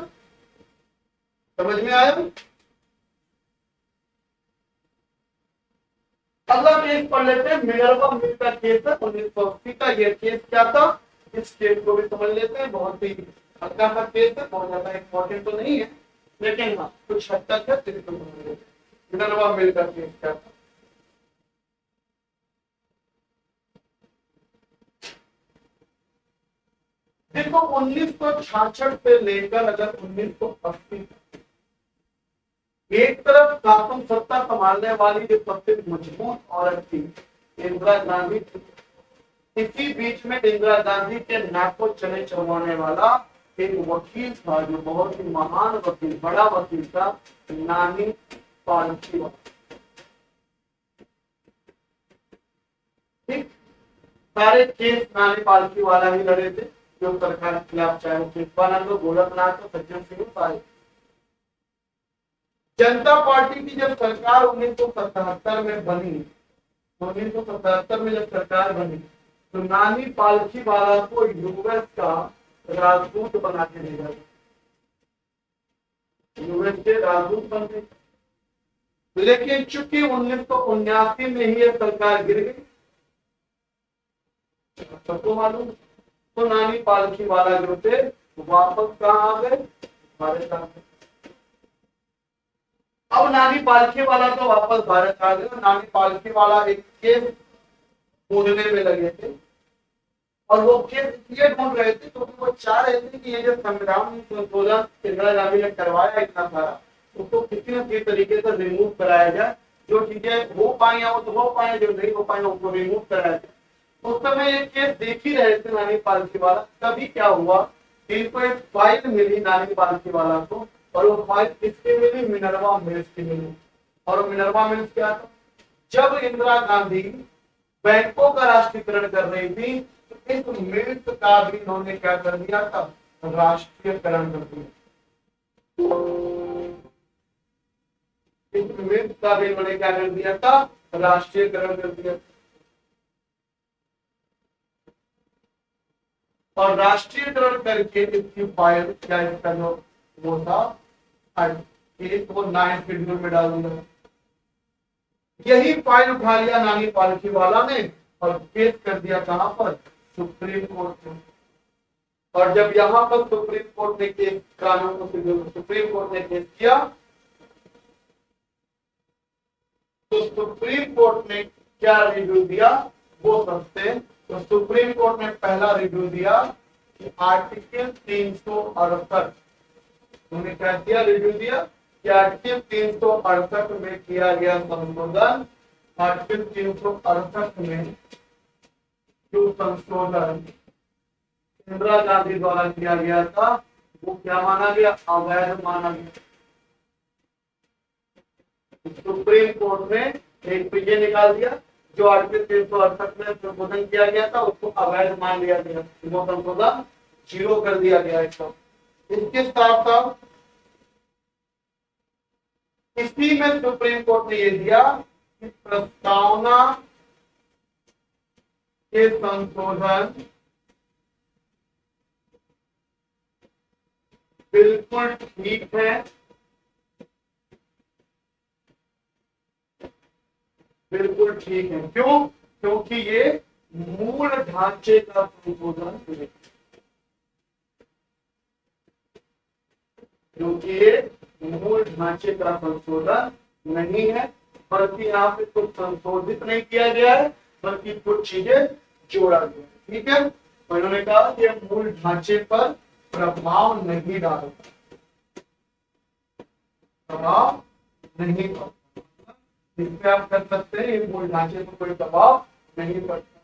[SPEAKER 1] समझ में आया? अगला केस पढ़ लेते हैं, मिनर्वा मिल का केस है 1980 का। यह केस क्या था, इस केस को भी समझ लेते हैं। बहुत ही हल्का सा केस है, बहुत ज्यादा इंपॉर्टेंट तो नहीं है, लेकिन हाँ कुछ हद तक है, तो समझ लेते हैं। मिनर्वा मिल का केस क्या था। देखो 1966 से लेकर अगर 1980, एक तरफ शासन सत्ता संभालने वाली जो सबसे मजबूत औरत थी इंदिरा गांधी थी, इसी बीच में इंदिरा गांधी के नाकों चले चलवाने वाला एक वकील था, जो बहुत ही महान वकील, बड़ा वकील था, नानी पालकी। ठीक, सारे केस नानी पालकी वाला ही लड़े थे, जो सरकार के खिलाफ, चाहे वो कृपानंद हो, गोरखनाथ हो, सज्जन सिंह, सारे। जनता पार्टी की जब सरकार 1977 में बनी, 1977 में जब सरकार बनी, तो नानी पालकी वाला को यूएस का राजदूत बना के भेजा, यूएस के राजदूत बन गए। लेकिन चूंकि 1979 में ही यह सरकार गिर गई, सबको मालूम, तो नानी पालकी वाला जो थे वापस कहाँ आ गए, भारत आ गए। अब नानी पालकी वाला तो वापस भारत आ गया। नानी पालकी वाला एक केस ढूंढने में लगे थे, और वो केस इसलिए ढूंढ रहे थे क्योंकि वो चाह रहे थे कि ये जो संविधान संशोधन इंदिरा गांधी ने करवाया इतना सारा, उसको किसी न किसी तरीके से रिमूव कराया जाए। जो चीजें हो पाई वो तो हो पाए, जो नहीं हो पाए उसको रिमूव कराया जाए। उस समय ये केस देख ही रहे थे नानी पालकी वाला। तभी क्या हुआ, इनको एक फाइल मिली नानी पालकी वाला को, और वो फाइल किसकी मिली, मिनर्वा मिल्स की मिली। और मिनर्वा मिल्स क्या था, जब इंदिरा गांधी बैंकों का राष्ट्रीयकरण कर रही थी, तो इस मिल्स का भी इन्होंने क्या कर दिया था, राष्ट्रीयकरण कर दिया। इस मिल्स का भी इन्होंने क्या कर दिया था, राष्ट्रीयकरण कर दिया। और राष्ट्रीयकरण करके इसकी फाइल क्या, इसका जो वो था, वो 9th शेड्यूल में डाल दिया। यही फाइल उठा लिया नानी पालकी वाला ने और केस कर दिया कहां पर, सुप्रीम कोर्ट में। और जब यहां पर सुप्रीम कोर्ट ने केस, कानून को सुप्रीम कोर्ट ने केस किया, तो सुप्रीम कोर्ट ने क्या रिव्यू दिया वो समझते। तो सुप्रीम कोर्ट ने पहला रिव्यू दिया कि आर्टिकल 368, उन्होंने क्या किया, रिव्यू दिया कि आर्टिकल 368 में किया गया संशोधन, आर्टिकल 368 में जो संशोधन इंदिरा गांधी द्वारा किया गया था, वो क्या माना गया, अवैध माना गया। सुप्रीम कोर्ट ने एक तो ये निकाल दिया, जो आर्टिकल 368 में संशोधन किया गया था उसको अवैध मान लिया गया, वो संशोधन जीरो कर दिया गया एकदम। इसके साथ साथ इसी में सुप्रीम कोर्ट ने यह दिया कि प्रस्तावना के संशोधन बिल्कुल ठीक है, बिल्कुल ठीक है। क्यों, क्योंकि ये मूल ढांचे का संशोधन है, क्योंकि ये मूल ढांचे का संशोधन नहीं है, बल्कि यहाँ पे कुछ संशोधित नहीं किया गया है, बल्कि कुछ चीजें जोड़ा गया। ठीक है, तो इन्होंने कहा कि मूल ढांचे पर प्रभाव नहीं डालता, प्रभाव नहीं पड़ता। इस पे आप कर सकते हैं, ये मूल ढांचे पर कोई प्रभाव नहीं पड़ता।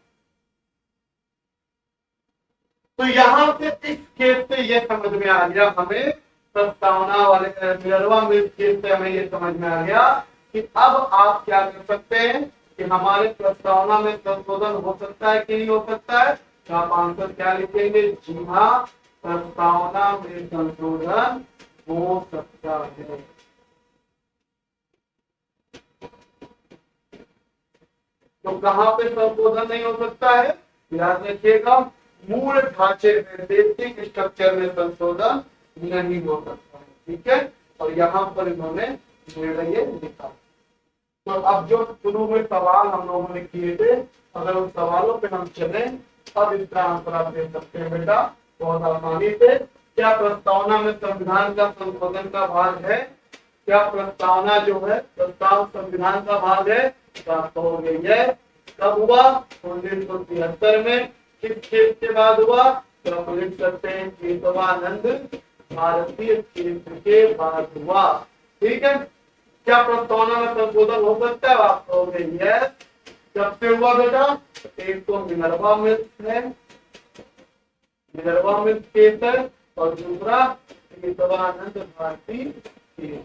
[SPEAKER 1] तो यहाँ से इस केस से ये समझ में आ गया हमें, प्रस्तावना वाले मिनर्वा मिल्स केस से हमें ये समझ में आ गया कि अब आप क्या कर सकते हैं कि हमारे प्रस्तावना में संशोधन हो सकता है कि नहीं हो सकता है। तो आप आंसर क्या लिखेंगे, जी हाँ प्रस्तावना में संशोधन हो सकता है। तो कहां पे संशोधन नहीं हो सकता है, याद रखिएगा, मूल ढांचे में बेसिक स्ट्रक्चर में संशोधन नहीं हो सकता है। ठीक है, और यहाँ पर इन्होंने निर्णय लिखा। तो अब जो शुरू में सवाल हम लोगों ने किए थे, अगर उन सवालों पे हम चले, अब इसका आंसर आप दे सकते हैं बेटा बहुत आसानी से। क्या प्रस्तावना में संविधान का संशोधन का भाग है? क्या प्रस्तावना जो है प्रस्ताव संविधान का भाग है? प्राप्त हो गई है। कब हुआ? 1973 में। किस केस के बाद हुआ? तो आप लिख सकते हैं केशवानंद भारतीय केंद्र के बाद हुआ। ठीक है, क्या प्रस्तावना में संशोधन हो सकता है? आप कहोगे यस। कब से हुआ बेटा? एक तो मिनर्वा मिल्स है, मिनर्वा मिल्स केस है, और दूसरा केशवानंद भारती केस।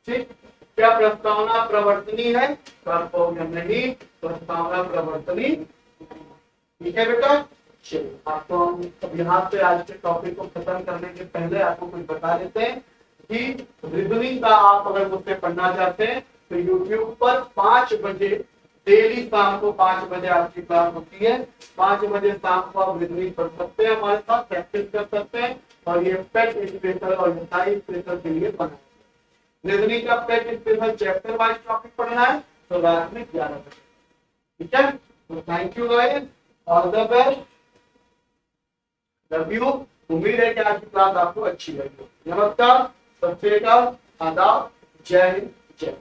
[SPEAKER 1] ठीक, क्या प्रस्तावना प्रवर्तनी है? तो आप कहोगे नहीं, प्रस्तावना प्रवर्तनी। ठीक है बेटा, चलिए आपको हम अब यहाँ से आज के टॉपिक को खत्म करने के पहले आपको कुछ बता देते हैं कि रीजनिंग का आप अगर मुझसे पढ़ना चाहते हैं तो यूट्यूब पर 5 बजे डेली शाम को 5 बजे आपकी क्लास होती है। 5 बजे शाम को आप रीजनिंग पढ़ सकते हैं, हमारे साथ प्रैक्टिस कर सकते हैं। और ये पेट स्पेशल और साइंस स्पेशल के लिए बना है। रीजनिंग का पेट स्पेशल चैप्टर वाइज टॉपिक पढ़ना है तो रात में 11 बजे। ठीक है, तो thank you guys, all the best, love you. उम्मीद है कि आज की क्लास आपको अच्छी लगी। नमस्कार, सत श्री अकाल, आदाब, जय हिंद, जय।